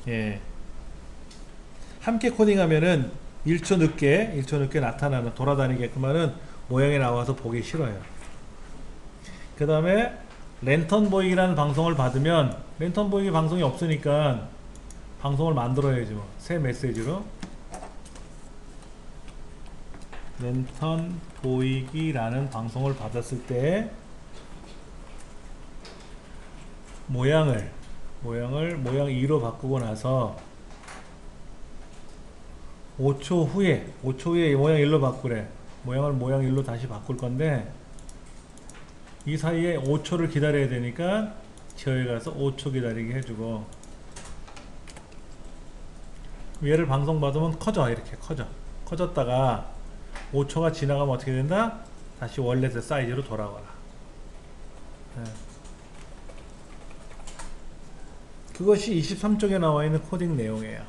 예. 함께 코딩하면은 1초 늦게 나타나는, 돌아다니게끔 하는 모양이 나와서 보기 싫어요. 그 다음에 랜턴 보이기라는 방송을 받으면, 랜턴 보이기 방송이 없으니까 방송을 만들어야지 뭐. 새 메시지로 랜턴 보이기라는 방송을 받았을 때 모양 2로 바꾸고 나서 5초 후에 이 모양 1로 바꾸래. 모양 1로 다시 바꿀 건데 이 사이에 5초를 기다려야 되니까 저기 가서 5초 기다리게 해주고, 얘를 방송받으면 이렇게 커졌다가 5초가 지나가면 어떻게 된다? 다시 원래의 사이즈로 돌아와라. 네. 그것이 23쪽에 나와 있는 코딩 내용이에요.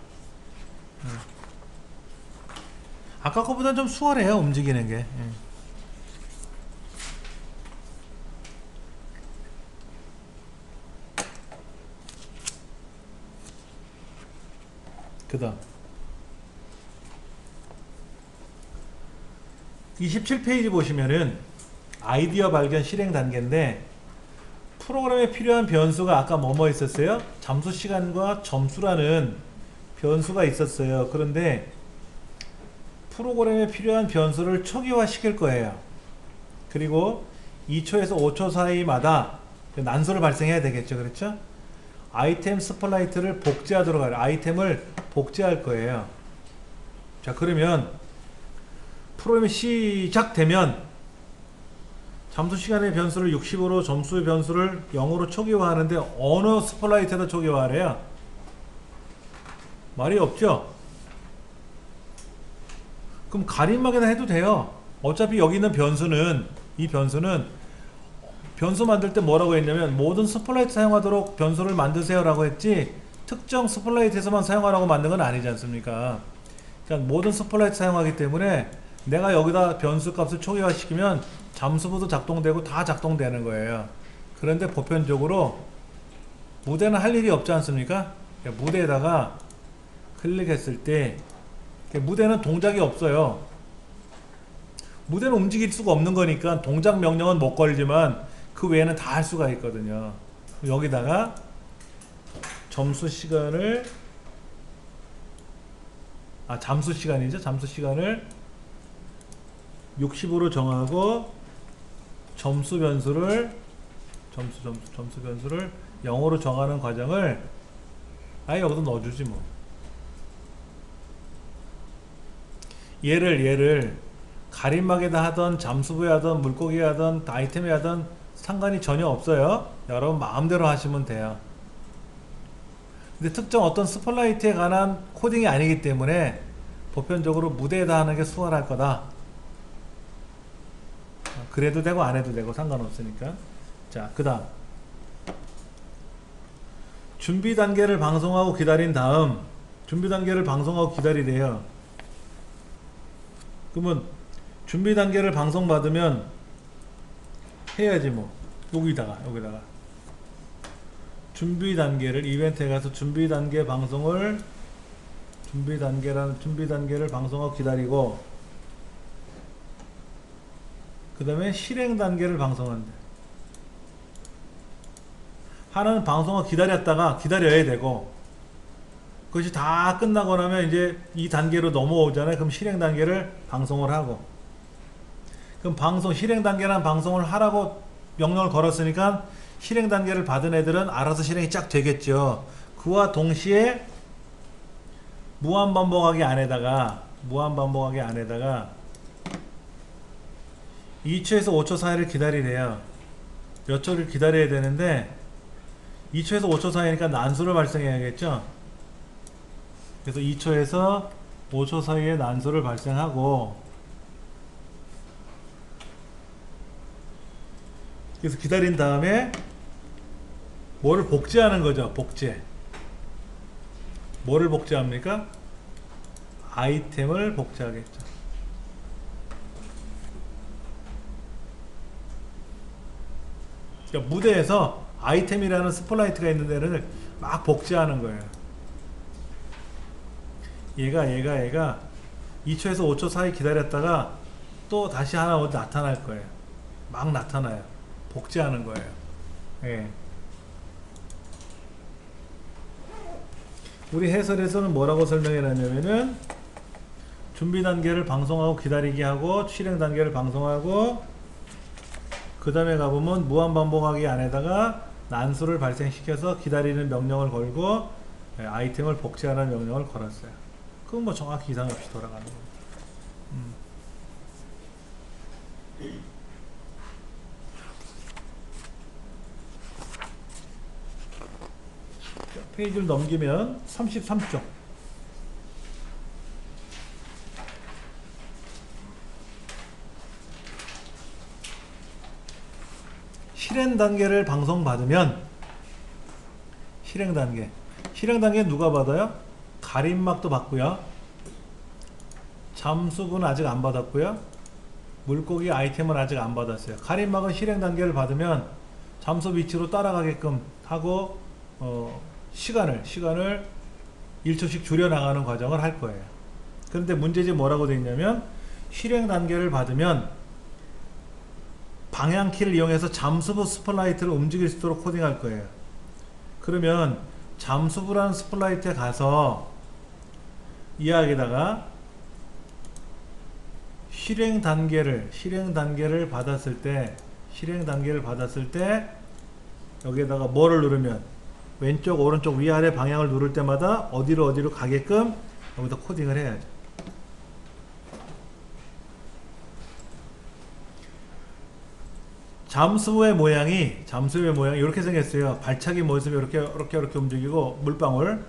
아까 거보다 좀 수월해요, 움직이는 게. 그 다음 27페이지 보시면은 아이디어 발견 실행 단계인데, 프로그램에 필요한 변수가 아까 뭐뭐 있었어요? 잠수 시간과 점수라는 변수가 있었어요. 그런데 프로그램에 필요한 변수를 초기화 시킬 거예요. 그리고 2초에서 5초 사이마다 난소를 발생해야 되겠죠. 그렇죠? 아이템 스플라이트를 복제하도록 하려, 아이템을 복제할 거예요. 자, 그러면 프로그램이 시작되면 잠수 시간의 변수를 60으로, 점수의 변수를 0으로 초기화하는데 어느 스플라이트에다 초기화하래요? 말이 없죠? 그럼 가림막에다 해도 돼요. 어차피 여기 있는 변수는, 이 변수는 변수 만들 때 뭐라고 했냐면 모든 스플라이트 사용하도록 변수를 만드세요 라고 했지, 특정 스플라이트에서만 사용하라고 만든 건 아니지 않습니까? 그러니까 모든 스플라이트 사용하기 때문에 내가 여기다 변수 값을 초기화 시키면 잠수부도 작동되고 다 작동되는 거예요. 그런데 보편적으로 무대는 할 일이 없지 않습니까? 무대에다가 클릭했을 때 무대는 동작이 없어요. 무대는 움직일 수가 없는 거니까 동작 명령은 못 걸지만 그 외에는 다 할 수가 있거든요. 여기다가 점수 시간을 잠수 시간이죠. 잠수 시간을 60으로 정하고 점수 변수를 0으로 정하는 과정을 아예 여기다 넣어주지 뭐. 얘를 가림막에다 하던 잠수부에 하던 물고기에 하던 아이템에 하던 상관이 전혀 없어요. 여러분 마음대로 하시면 돼요. 근데 특정 어떤 스포트라이트에 관한 코딩이 아니기 때문에 보편적으로 무대에다 하는 게 수월할 거다. 그래도 되고 안 해도 되고 상관없으니까. 자, 그 다음 준비 단계를 방송하고 기다린 다음 준비 단계를 방송하고 기다리래요. 그러면 준비 단계를 방송받으면 해야지 뭐. 여기다가 준비 단계를 이벤트에 가서 준비 단계 방송을 준비 단계를 방송하고 기다리고 그 다음에 실행 단계를 방송한대. 하나는 방송을 기다려야 되고 그것이 다 끝나고 나면 이제 이 단계로 넘어오잖아요. 그럼 실행 단계를 방송을 하고 그럼 실행 단계란 방송을 하라고 명령을 걸었으니까 실행 단계를 받은 애들은 알아서 실행이 쫙 되겠죠. 그와 동시에 무한반복하기 안에다가 2초에서 5초 사이를 기다리래요. 몇 초를 기다려야 되는데 2초에서 5초 사이니까 난수를 발생해야겠죠. 그래서 2초에서 5초 사이에 난수를 발생하고 그래서 기다린 다음에 뭐를 복제하는 거죠. 뭐를 복제합니까? 아이템을 복제하겠죠. 그러니까 무대에서 아이템이라는 스포트라이트가 있는 데를 막 복제하는 거예요. 얘가 2초에서 5초 사이 기다렸다가 또 다시 하나 나타날 거예요. 막 나타나요. 복제하는 거예요. 예. 우리 해설에서는 뭐라고 설명해 놨냐면은 준비 단계를 방송하고 기다리게 하고 실행 단계를 방송하고 그 다음에 가보면 무한반복하기 안에다가 난수를 발생시켜서 기다리는 명령을 걸고 아이템을 복제하는 명령을 걸었어요. 그건 뭐 정확히 이상 없이 돌아가는 겁니다. 페이지를 넘기면 33쪽 실행 단계를 방송받으면 실행 단계 누가 받아요? 가림막도 받고요. 잠수부는 아직 안 받았고요. 물고기 아이템은 아직 안 받았어요. 가림막은 실행 단계를 받으면 잠수 위치로 따라가게끔 하고 시간을 1초씩 줄여나가는 과정을 할 거예요. 그런데 문제지 뭐라고 되어 있냐면 실행 단계를 받으면 방향키를 이용해서 잠수부 스포트라이트를 움직일 수 있도록 코딩할 거예요. 그러면 잠수부라는 스포트라이트에 가서 이야기에다가 실행 단계를 받았을 때 여기에다가 뭐를 누르면 왼쪽 오른쪽 위아래 방향을 누를 때마다 어디로 가게끔 여기다 코딩을 해야죠. 잠수부의 모양이 이렇게 생겼어요. 발차기 모습이 이렇게 움직이고 물방울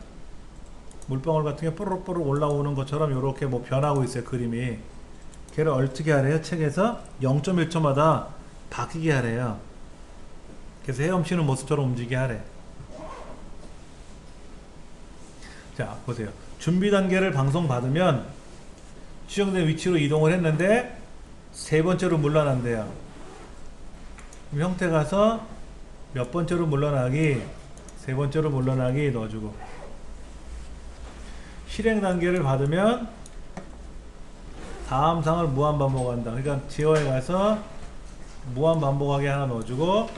같은 게 뽀록뽀록 올라오는 것처럼 이렇게 뭐 변하고 있어요. 그림이. 걔를 어떻게 하래요? 책에서 0.1초마다 바뀌게 하래요. 그래서 헤엄치는 모습처럼 움직이게 하래. 자, 보세요. 준비 단계를 방송받으면 지정된 위치로 이동을 했는데 세 번째로 물러난대요. 그럼 형태 가서 몇 번째로 물러나기? 세 번째로 물러나기 넣어주고, 실행 단계를 받으면 다음 상을 무한 반복한다. 그러니까 제어에 가서 무한 반복하게 하나 넣어주고,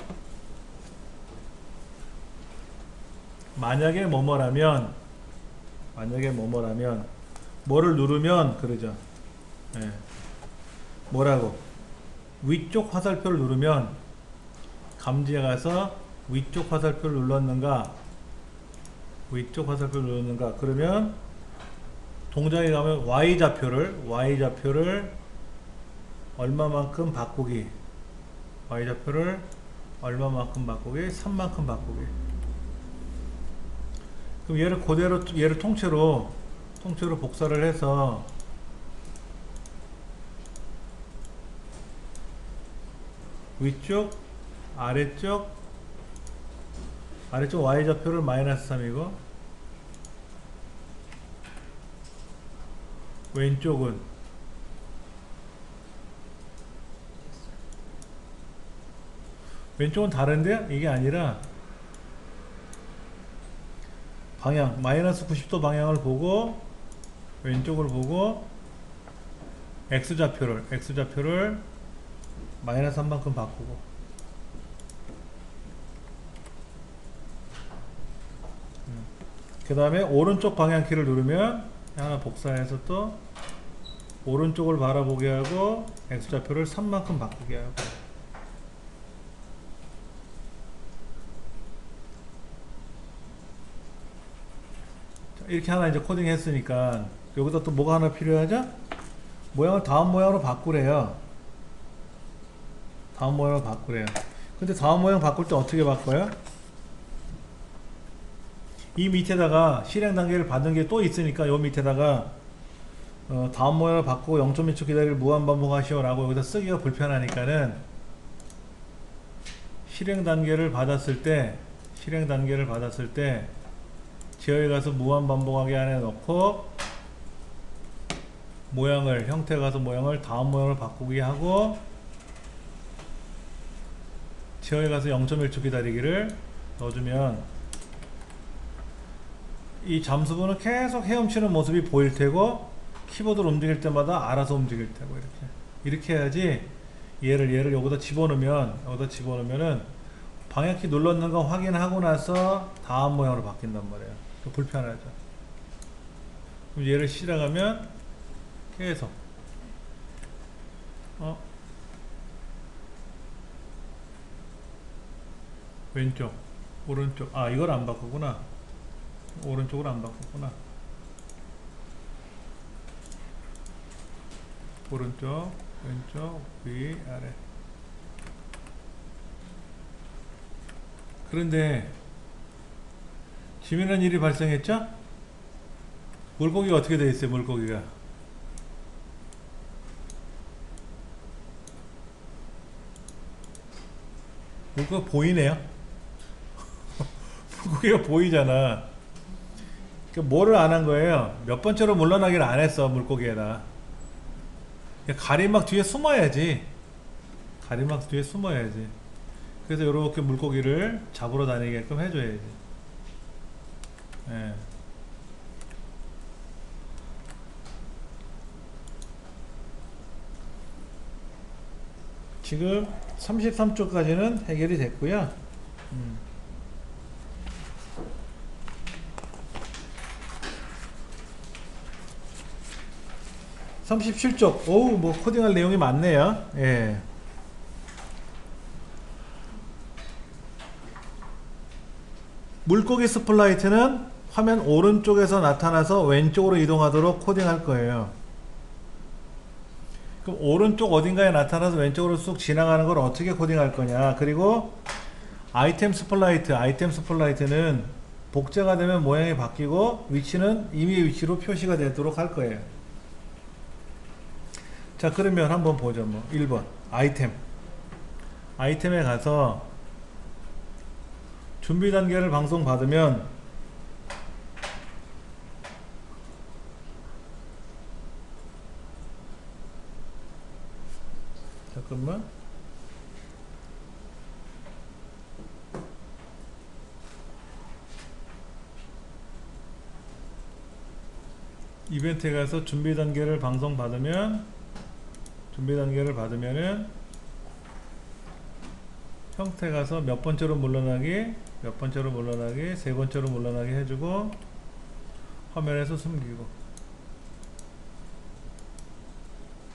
만약에 뭐뭐라면 뭐를 누르면 그러죠. 예. 뭐라고? 위쪽 화살표를 누르면, 감지에 가서 위쪽 화살표를 눌렀는가, 그러면 동작에 가면 Y좌표를 얼마만큼 바꾸기, 3만큼 바꾸기. 그럼 얘를 그대로, 얘를 통째로 복사를 해서 위쪽, 아래쪽 Y좌표를 -3이고, 왼쪽은 다른데? 이게 아니라 방향 -90도 방향을 보고, 왼쪽을 보고, X좌표를 -3만큼 바꾸고, 그 다음에 오른쪽 방향키를 누르면 하나 복사해서 또 오른쪽을 바라보게 하고 X좌표를 3만큼 바꾸게 하고. 자, 이렇게 하나 이제 코딩 했으니까 여기다 또 뭐가 하나 필요하죠? 모양을 다음 모양으로 바꾸래요. 근데 다음 모양 바꿀 때 어떻게 바꿔요? 이 밑에다가 실행 단계를 받는 게 또 있으니까 요 밑에다가 다음 모양을 바꾸고 0.1초 기다리를 무한 반복하시오 라고 여기다 쓰기가 불편하니까는 실행 단계를 받았을 때 제어에 가서 무한 반복하게 안에 넣고, 형태 가서 모양을 다음 모양을 바꾸게 하고, 제어에 가서 0.1초 기다리기를 넣어주면 이 잠수부는 계속 헤엄치는 모습이 보일 테고, 키보드를 움직일 때마다 알아서 움직일 테고, 이렇게 해야지. 얘를 여기다 집어넣으면은 방향키 눌렀는 거 확인하고 나서 다음 모양으로 바뀐단 말이에요. 불편하죠. 그럼 얘를 실행하면 계속 왼쪽, 오른쪽, 이걸 안 바꾸구나. 오른쪽으로 안 바꿨구나. 오른쪽, 왼쪽, 위, 아래. 그런데 재미난 일이 발생했죠? 물고기가 어떻게 되어 있어요? 물고기가 보이네요. 물고기가 보이잖아. 뭐를 안 한 거예요? 몇 번째로 물러나기를 안 했어. 물고기에다 가림막 뒤에 숨어야지. 그래서 이렇게 물고기를 잡으러 다니게끔 해줘야지. 예. 지금 33쪽까지는 해결이 됐고요. 37쪽. 오우, 뭐 코딩할 내용이 많네요. 예. 물고기 스플라이트는 화면 오른쪽에서 나타나서 왼쪽으로 이동하도록 코딩할 거예요. 그럼 오른쪽 어딘가에 나타나서 왼쪽으로 쑥 지나가는 걸 어떻게 코딩할 거냐. 그리고 아이템 스플라이트는 복제가 되면 모양이 바뀌고 위치는 임의의 위치로 표시가 되도록 할 거예요. 자, 그러면 한번 보죠. 1번 아이템에 가서 준비 단계를 방송 받으면 잠깐만. 이벤트에 가서 준비 단계를 받으면은 형태 가서 몇 번째로 물러나기, 세 번째로 물러나기 해주고 화면에서 숨기고.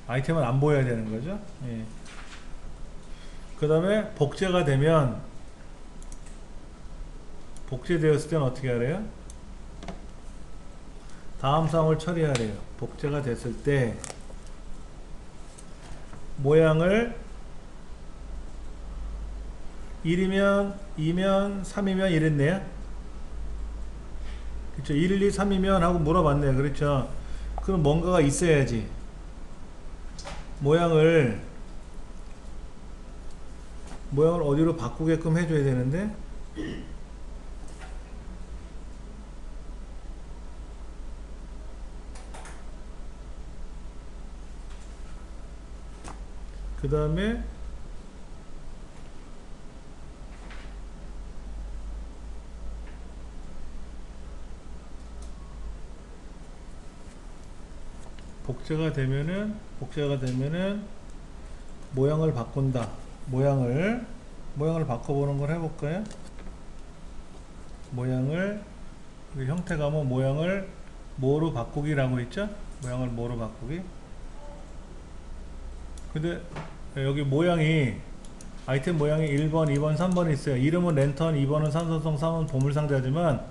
아이템은 안 보여야 되는 거죠. 예. 그 다음에 복제되었을 때는 어떻게 하래요? 다음 사항을 처리하래요. 복제가 됐을 때 모양을 1이면 2면 3이면 이랬네요. 그렇죠. 1, 2, 3이면 하고 물어봤네요. 그렇죠. 그럼 뭔가가 있어야지. 모양을 어디로 바꾸게끔 해줘야 되는데, 그 다음에 복제가 되면은 모양을 바꾼다. 모양을 바꿔보는 걸 해볼까요? 모양을, 형태가 뭐 모양을 뭐로 바꾸기라고 했죠? 모양을 뭐로 바꾸기. 근데 여기 모양이, 아이템 모양이 1번, 2번, 3번이 있어요. 이름은 랜턴, 2번은 산소성, 3번 보물상자지만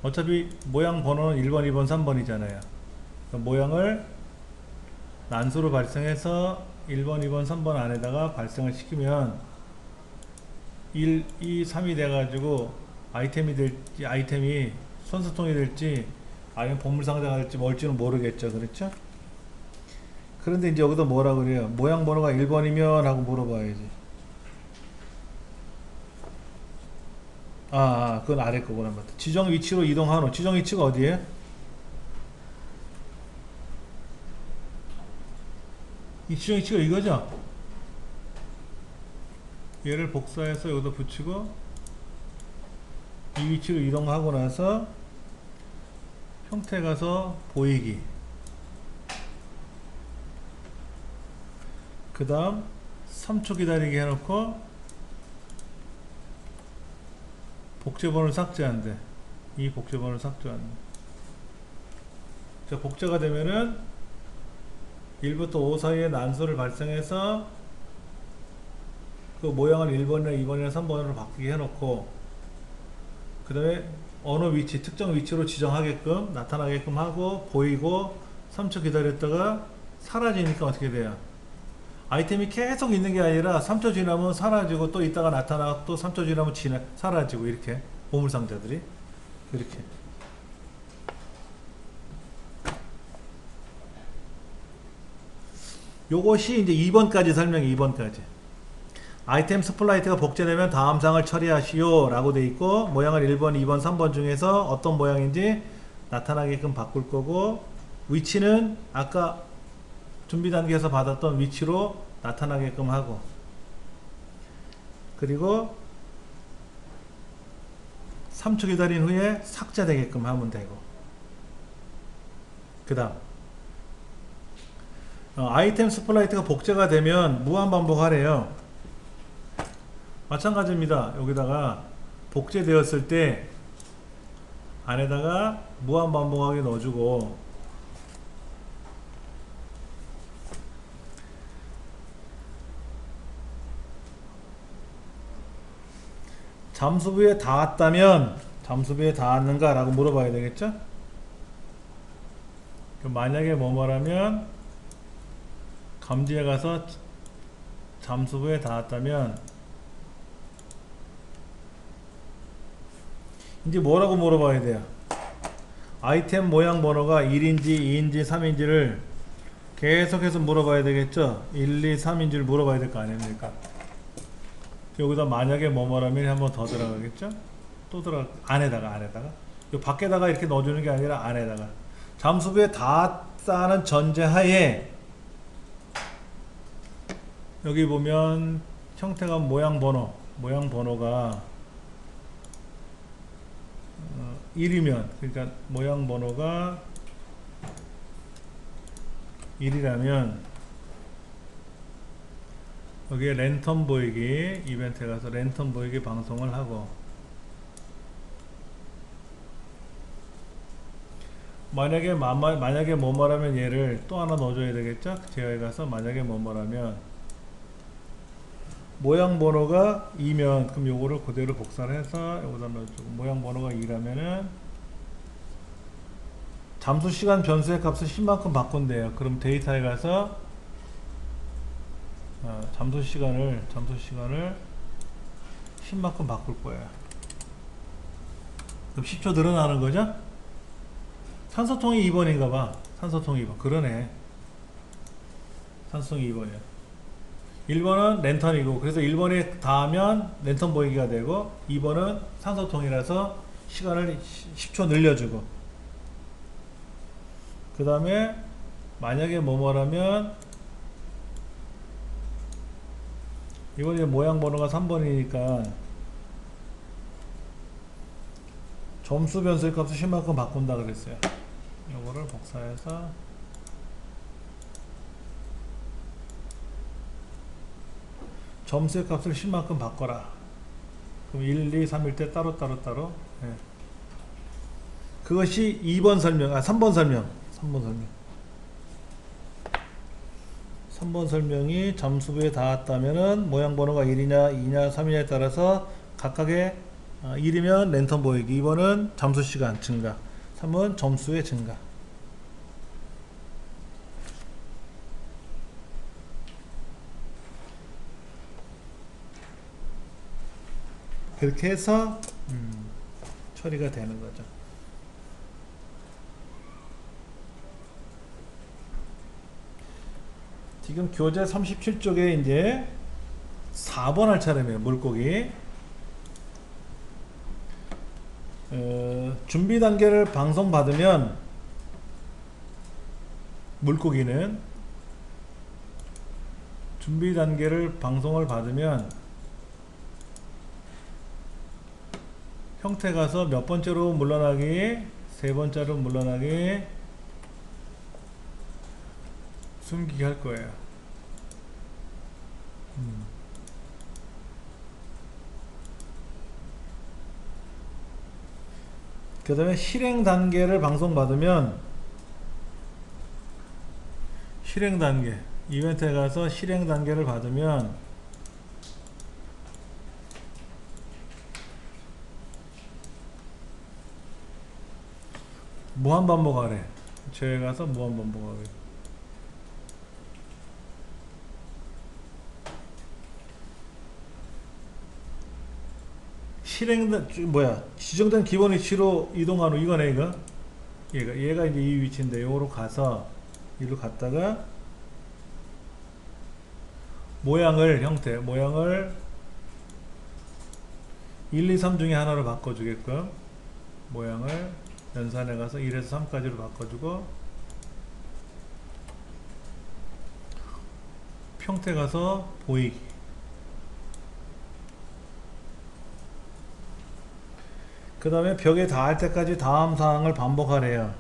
어차피 모양 번호는 1번, 2번, 3번이잖아요. 모양을 난수로 발생해서 1번, 2번, 3번 안에다가 발생을 시키면 1, 2, 3이 돼가지고 아이템이 손수통이 될지 아니면 보물상자가 될지 뭘지는 모르겠죠. 그렇죠? 그런데 이제 여기서 뭐라 그래요? 모양 번호가 1번이면 하고 물어봐야지. 그건 아래 거구나. 맞다. 지정 위치로 이동하노. 지정 위치가 어디에요? 이 지정 위치가 이거죠? 얘를 복사해서 여기다 붙이고 이 위치로 이동하고 나서 형태 가서 보이기, 그 다음 3초 기다리기 해놓고 복제번호를 삭제한대. 이 복제번호를 삭제한대. 자, 복제가 되면은 1부터 5 사이에 난수를 발생해서 그 모양을 1번이나 2번이나 3번으로 바뀌게 해놓고, 그 다음에 어느 위치, 특정 위치로 지정하게끔 나타나게끔 하고 보이고 3초 기다렸다가 사라지니까 어떻게 돼요? 아이템이 계속 있는 게 아니라 3초 지나면 사라지고 또 있다가 나타나고 또 3초 지나면 사라지고, 이렇게 보물상자들이 이렇게. 요것이 이제 2번까지 설명이. 2번까지 아이템 스플라이트가 복제되면 다음 사항을 처리하시오 라고 돼 있고, 모양을 1번, 2번, 3번 중에서 어떤 모양인지 나타나게끔 바꿀 거고, 위치는 아까 준비 단계에서 받았던 위치로 나타나게끔 하고, 그리고 3초 기다린 후에 삭제되게끔 하면 되고, 그 다음 아이템 스플라이트가 복제가 되면 무한반복하래요. 마찬가지입니다. 여기다가 복제되었을 때 안에다가 무한반복하게 넣어주고, 잠수부에 닿았다면 잠수부에 닿았는가 라고 물어봐야 되겠죠. 만약에 뭐뭐라면 감지에 가서 잠수부에 닿았다면 이제 뭐라고 물어봐야 돼요? 아이템 모양 번호가 1인지 2인지 3인지를 계속해서 물어봐야 되겠죠. 1, 2, 3인지를 물어봐야 될 거 아닙니까? 여기다 만약에 뭐뭐라면 한번 더 들어가겠죠. 또 안에다가 요 밖에다가 이렇게 넣어주는 게 아니라 안에다가, 잠수부에 닿았다는 전제하에 여기 보면 형태가 모양 번호가 1이면, 그러니까 모양 번호가 1이라면 여기에 랜턴 보이기 이벤트에 가서 랜턴 보이기 방송을 하고, 만약에 뭐뭐라면 얘를 또 하나 넣어줘야 되겠죠? 제어에 가서 만약에 뭐뭐라면 모양 번호가 2면 그럼 요거를 그대로 복사를 해서 여기다 넣어주고, 모양 번호가 2라면은 잠수 시간 변수의 값을 10만큼 바꾼대요. 그럼 데이터에 가서 잠수 시간을 10만큼 바꿀 거예요. 그럼 10초 늘어나는 거죠? 산소통이 2번인가 봐. 산소통이 2번. 그러네. 산소통이 2번이야. 1번은 랜턴이고, 그래서 1번에 닿으면 랜턴 보이기가 되고, 2번은 산소통이라서 시간을 10초 늘려주고, 그 다음에 만약에 뭐뭐라면 이번에 모양 번호가 3번이니까 점수 변수의 값을 10만큼 바꾼다 그랬어요. 요거를 복사해서 점수의 값을 10만큼 바꿔라. 그럼 1, 2, 3일 때 따로. 예. 그것이 2번 설명, 3번 설명. 3번 설명이 잠수부에 닿았다면은 모양 번호가 1이냐 2냐 3이냐에 따라서 각각의 1이면 랜턴 보이기, 2번은 잠수 시간 증가, 3은 점수의 증가. 그렇게 해서 처리가 되는 거죠. 지금 교재 37쪽에 이제 4번 할 차례네요. 물고기. 준비 단계를 방송받으면 물고기는 준비 단계를 방송을 받으면 형태 가서 몇 번째로 물러나기, 세 번째로 물러나기, 숨기기 할 거예요. 그 다음에 실행 단계를 방송받으면 실행 단계, 이벤트에 가서 실행 단계를 받으면 무한반복하래. 제에 가서 무한반복하래. 지정된 기본 위치로 이동한 후, 이거네, 이거. 얘가 이제 이 위치인데, 요로 가서, 이리로 갔다가, 모양을 1, 2, 3 중에 하나로 바꿔주게끔, 모양을 연산해 가서 1에서 3까지로 바꿔주고, 형태 가서 보이기. 그 다음에 벽에 닿을 때까지 다음 사항을 반복하래요.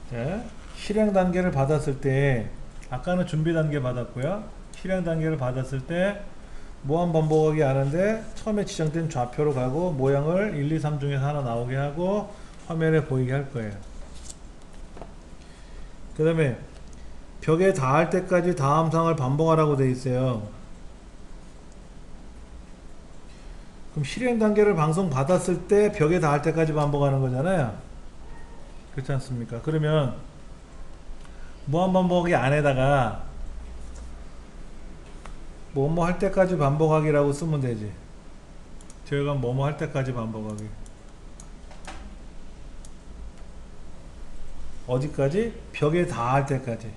네. 실행 단계를 받았을 때, 아까는 준비 단계 받았고요. 실행 단계를 받았을 때 무한 반복하기 하는데, 처음에 지정된 좌표로 가고 모양을 1, 2, 3 중에서 하나 나오게 하고 화면에 보이게 할 거예요. 그 다음에 벽에 닿을 때까지 다음 사항을 반복하라고 되어 있어요. 그럼 실행 단계를 방송 받았을 때 벽에 닿을 때까지 반복하는 거잖아요. 그렇지 않습니까? 그러면 무한반복하기 안에다가 뭐뭐 할 때까지 반복하기라고 쓰면 되지. 저희가 뭐뭐 할 때까지 반복하기. 어디까지? 벽에 닿을 때까지.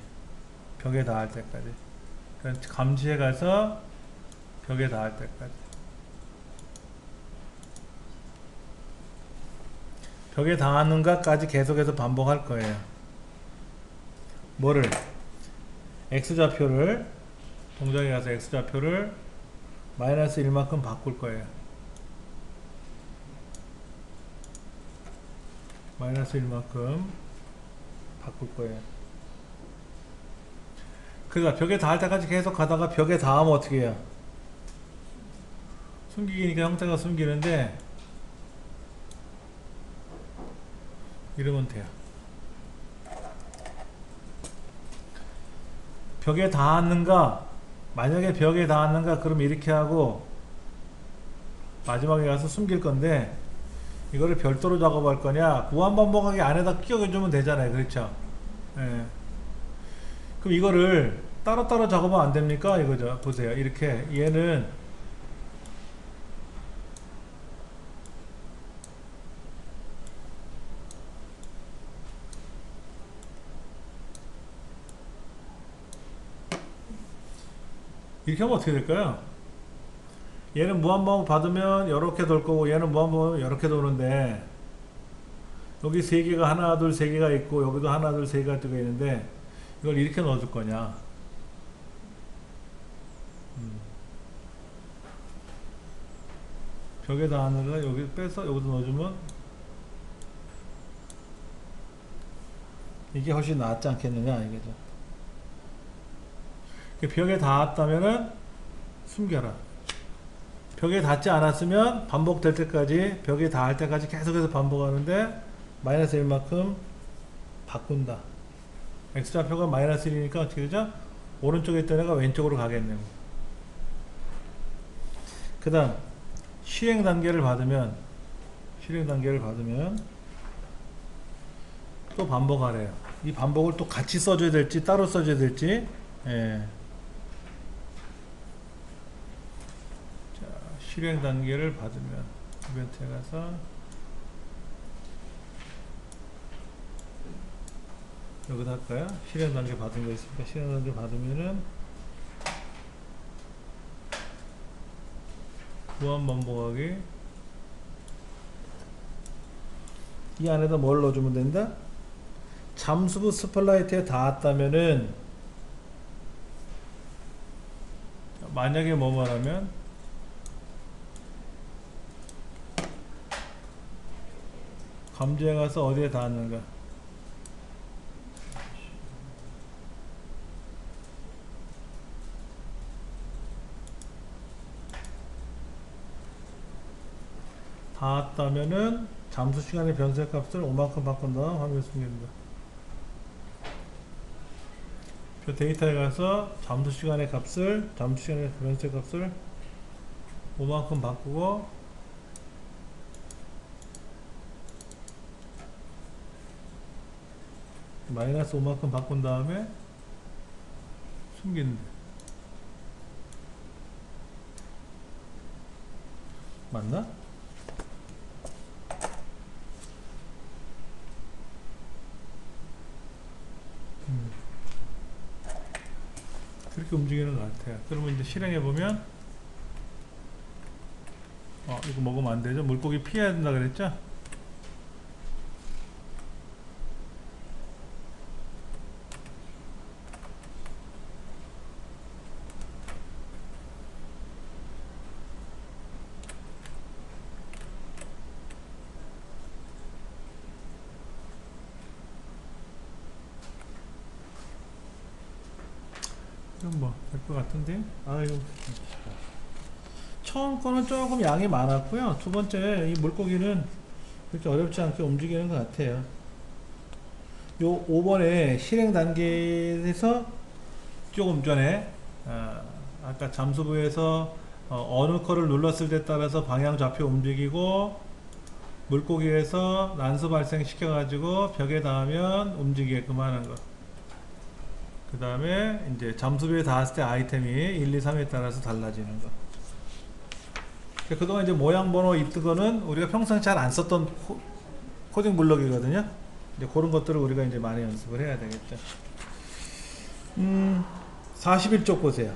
벽에 닿을 때까지. 그러니까 감지해 가서 벽에 닿을 때까지. 벽에 닿았는가까지 계속해서 반복할 거예요. 뭐를 x좌표를 동작에 가서 x좌표를 마이너스 1만큼 바꿀 거예요. 마이너스 1만큼 바꿀 거예요. 그러니까 벽에 닿을 때까지 계속 가다가 벽에 닿으면 어떻게 해요? 숨기기니까 형태가 숨기는데 이러면 돼요. 벽에 닿았는가? 만약에 벽에 닿았는가? 그럼 이렇게 하고 마지막에 가서 숨길 건데 이거를 별도로 작업할 거냐? 무한반복하게 안에다 끼워주면 되잖아요. 그렇죠? 예. 그럼 이거를 따로따로 작업하면 안 됩니까? 이거죠. 보세요. 이렇게 얘는 이렇게 하면 어떻게 될까요? 얘는 무한반복 받으면 이렇게 돌 거고 얘는 무한반복 이렇게 도는데 여기 세 개가 하나 둘 세 개가 있고 여기도 하나 둘 세 개가 뜨고 있는데 이걸 이렇게 넣어줄 거냐? 벽에 닿았는가 여기 빼서 여기도 넣어주면 이게 훨씬 낫지 않겠느냐 이거죠. 벽에 닿았다면은 숨겨라. 벽에 닿지 않았으면 반복될 때까지 벽에 닿을 때까지 계속해서 반복하는데 마이너스 1만큼 바꾼다. x좌표가 마이너스 1이니까 어떻게 되죠? 오른쪽에 있던 애가 왼쪽으로 가겠네요. 그 다음 실행 단계를 받으면 또 반복하래요. 이 반복을 또 같이 써줘야 될지 따로 써줘야 될지. 예. 자, 실행 단계를 받으면 이벤트에 가서 여기다 할까요? 실행 단계 받은 거 있으니까 실행 단계 받으면은 무한 반복하기 이 안에다 뭘 넣어주면 된다? 잠수부 스플라이트에 닿았다면은 만약에 뭐 말하면 감지에 가서 어디에 닿았는가 닿았다면은 잠수 시간의 변수의 값을 5만큼 바꾼 다음 화면에 숨긴다. 데이터에 가서 잠수 시간의 값을 변수의 값을 5만큼 바꾸고 마이너스 5만큼 바꾼 다음에 숨긴다. 맞나? 그렇게 움직이는 것 같아요. 그러면 이제 실행해 보면 이거 먹으면 안 되죠? 물고기 피해야 된다 그랬죠? 이건 뭐 될 것 같은데. 아유, 처음 거는 조금 양이 많았고요. 두 번째 이 물고기는 그렇게 어렵지 않게 움직이는 것 같아요. 요 5번에 실행 단계에서 조금 전에 아까 잠수부에서 어느 거를 눌렀을 때 따라서 방향 좌표 움직이고 물고기에서 난수 발생시켜 가지고 벽에 닿으면 움직이게끔 하는 거. 그 다음에 이제 잠수부에 닿았을 때 아이템이 1, 2, 3에 따라서 달라지는 거. 그동안 이제 모양 번호 있던 거는 우리가 평소에 잘 안 썼던 코딩 블록이거든요. 이제 그런 것들을 우리가 이제 많이 연습을 해야 되겠죠. 41쪽 보세요.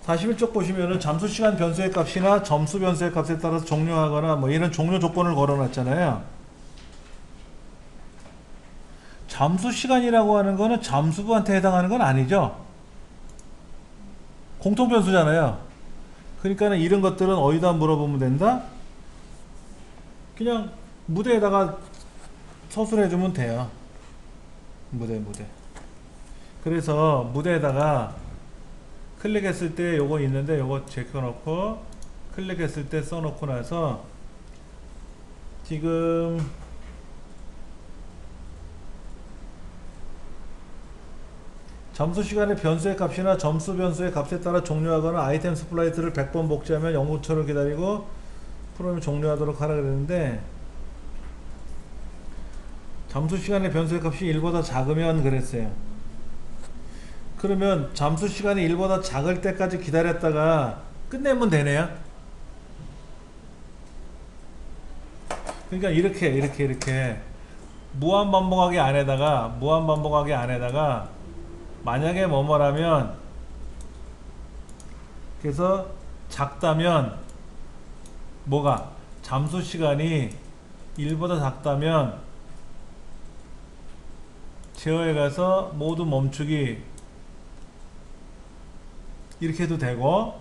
41쪽 보시면은 잠수 시간 변수의 값이나 점수 변수의 값에 따라서 종료하거나 뭐 이런 종료 조건을 걸어 놨잖아요. 잠수 시간이라고 하는 거는 잠수부한테 해당하는 건 아니죠. 공통변수잖아요. 그러니까는 이런 것들은 어디다 물어보면 된다? 그냥 무대에다가 서술해주면 돼요. 무대. 그래서 무대에다가 클릭했을 때 요거 있는데 요거 제껴놓고 클릭했을 때 써놓고 나서 지금 점수 시간의 변수의 값이나 점수 변수의 값에 따라 종료하거나 아이템 스플라이트를 100번 복제하면 0초를 기다리고 프로그램을 종료하도록 하라 그랬는데, 잠수 시간의 변수의 값이 1보다 작으면 그랬어요. 그러면 잠수 시간이 1보다 작을 때까지 기다렸다가 끝내면 되네요. 그러니까 이렇게 무한반복하기 안에다가 만약에 뭐뭐라면, 그래서 작다면 뭐가 잠수 시간이 1보다 작다면 제어에 가서 모두 멈추기 이렇게 해도 되고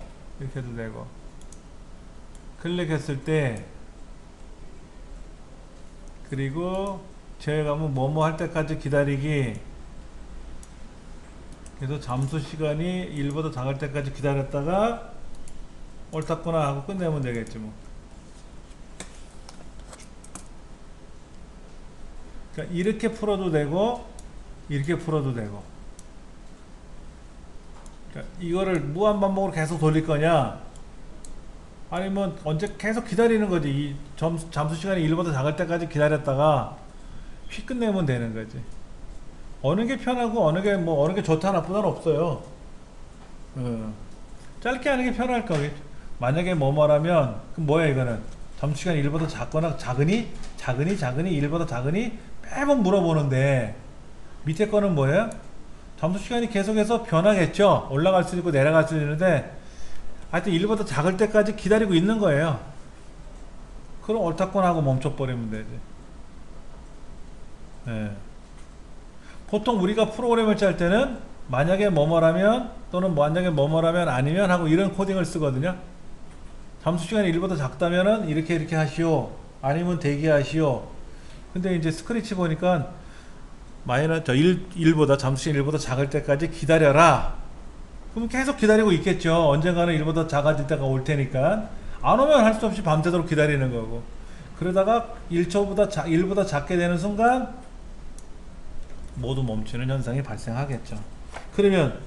클릭했을 때, 그리고 제어에 가면 뭐뭐 할 때까지 기다리기, 그래서 잠수 시간이 1보다 작을 때까지 기다렸다가 옳았구나 하고 끝내면 되겠지 뭐. 그러니까 이렇게 풀어도 되고 이렇게 풀어도 되고. 그러니까 이거를 무한반복으로 계속 돌릴 거냐, 아니면 언제 계속 기다리는 거지. 이 잠수 시간이 1보다 작을 때까지 기다렸다가 휙 끝내면 되는 거지. 어느 게 편하고 어느 게 좋다 나쁘다는 없어요. 짧게 하는 게 편할 거겠죠. 만약에 뭐뭐라면 그럼 뭐야, 이거는 잠수 시간이 1보다 작거나 작으니 1보다 작으니 매번 물어보는데, 밑에 거는 뭐예요? 잠수 시간이 계속해서 변하겠죠. 올라갈 수도 있고 내려갈 수도 있는데 하여튼 1보다 작을 때까지 기다리고 있는 거예요. 그럼 옳다거나 하고 멈춰버리면 되지. 보통 우리가 프로그램을 짤 때는 만약에 뭐뭐라면 또는 만약에 뭐뭐라면 아니면 하고 이런 코딩을 쓰거든요. 잠수 시간이 1보다 작다면은 이렇게 하시오, 아니면 대기하시오. 근데 이제 스크래치 보니까 잠수 시간 1보다 작을 때까지 기다려라. 그럼 계속 기다리고 있겠죠. 언젠가는 1보다 작아질 때가 올 테니까. 안 오면 할 수 없이 밤새도록 기다리는 거고. 그러다가 1보다 작게 되는 순간 모두 멈추는 현상이 발생하겠죠. 그러면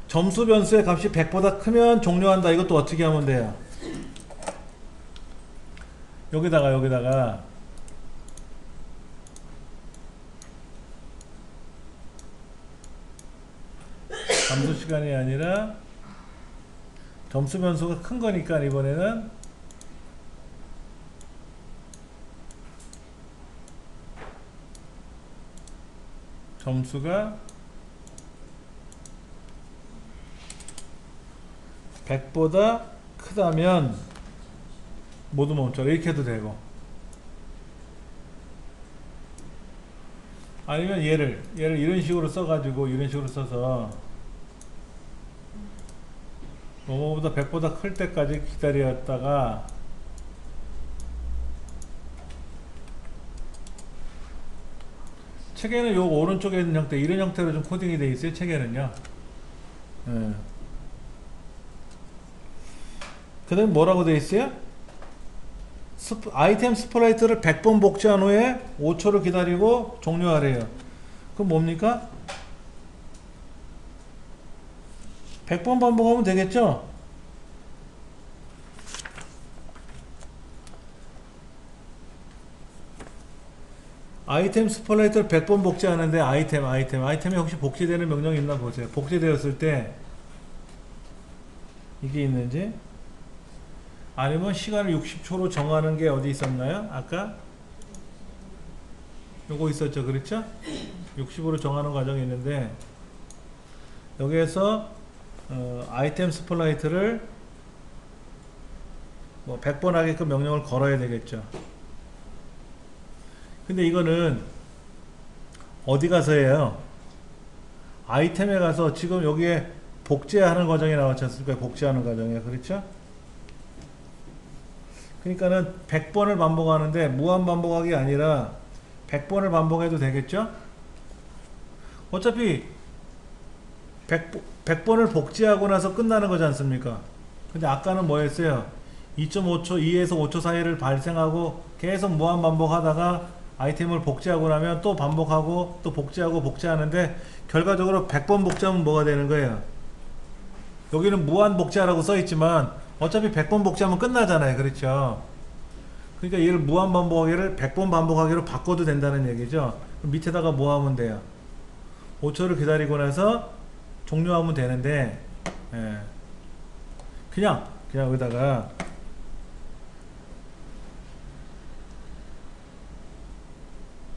점수 변수의 값이 100보다 크면 종료한다. 이것도 어떻게 하면 돼요? 여기다가 잠수 시간이 아니라 점수 변수가 큰 거니까 이번에는 점수가 100보다 크다면 모두 멈춰라. 이렇게 해도 되고, 아니면 얘를 이런 식으로 써가지고 이런 식으로 써서 뭐뭐보다 100보다 클 때까지 기다렸다가 책에는 요 오른쪽에 있는 형태, 이런 형태로 좀 코딩이 되어 있어요. 책에는요. 그 다음에 뭐라고 되어 있어요? 아이템 스프라이트를 100번 복제한 후에 5초를 기다리고 종료하래요. 그럼 뭡니까? 100번 반복하면 되겠죠? 아이템 스플라이트를 100번 복제하는데 아이템에 혹시 복제되는 명령이 있나 보세요. 복제되었을 때 이게 있는지, 아니면 시간을 60초로 정하는 게 어디 있었나요? 아까 요거 있었죠. 그렇죠? 60으로 정하는 과정이 있는데, 여기에서 아이템 스플라이트를 뭐 100번 하게끔 명령을 걸어야 되겠죠. 근데 이거는 어디 가서 해요? 아이템에 가서 지금 여기에 복제하는 과정이 나왔지 않습니까? 복제하는 과정이요. 그렇죠? 그러니까는 100번을 반복하는데 무한 반복하기 아니라 100번을 반복해도 되겠죠? 어차피 100번을 복제하고 나서 끝나는 거지 않습니까? 근데 아까는 뭐 했어요? 2.5초, 2에서 5초 사이를 발생하고 계속 무한 반복하다가 아이템을 복제하고 나면 또 반복하고 또 복제하고 복제하는데 결과적으로 100번 복제하면 뭐가 되는 거예요? 여기는 무한 복제하라고 써있지만 어차피 100번 복제하면 끝나잖아요. 그렇죠? 그러니까 얘를 무한 반복하기를 100번 반복하기로 바꿔도 된다는 얘기죠. 그럼 밑에다가 뭐 하면 돼요? 5초를 기다리고 나서 종료하면 되는데, 예. 그냥 여기다가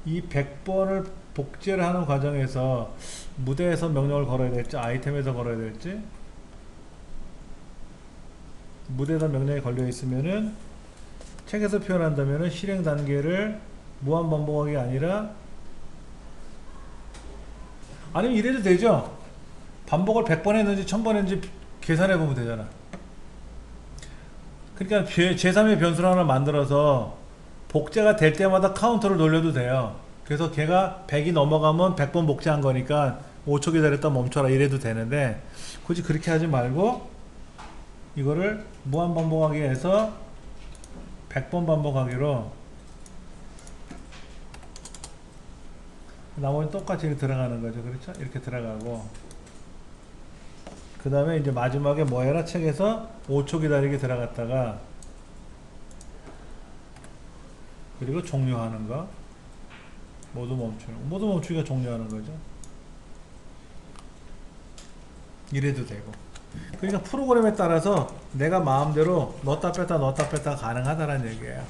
이 100번을 복제를 하는 과정에서 무대에서 명령을 걸어야 될지 아이템에서 걸어야 될지, 무대에서 명령이 걸려 있으면은 책에서 표현한다면은 실행 단계를 무한 반복하기 아니라, 아니면 이래도 되죠. 반복을 100번 했는지 1000번 했는지 계산해 보면 되잖아. 그러니까 제3의 변수를 하나 만들어서 복제가 될 때마다 카운터를 돌려도 돼요. 그래서 걔가 100이 넘어가면 100번 복제한 거니까 5초 기다렸다 멈춰라 이래도 되는데, 굳이 그렇게 하지 말고 이거를 무한 반복하기 해서 100번 반복하기로, 나머지 똑같이 이렇게 들어가는 거죠. 그렇죠? 이렇게 들어가고, 그 다음에 이제 마지막에 뭐 해라 책에서 5초 기다리기 들어갔다가, 그리고 종료하는 거, 모두 멈추기가 종료하는 거죠. 이래도 되고. 그러니까 프로그램에 따라서 내가 마음대로 넣었다 뺐다 가능하다는 얘기예요.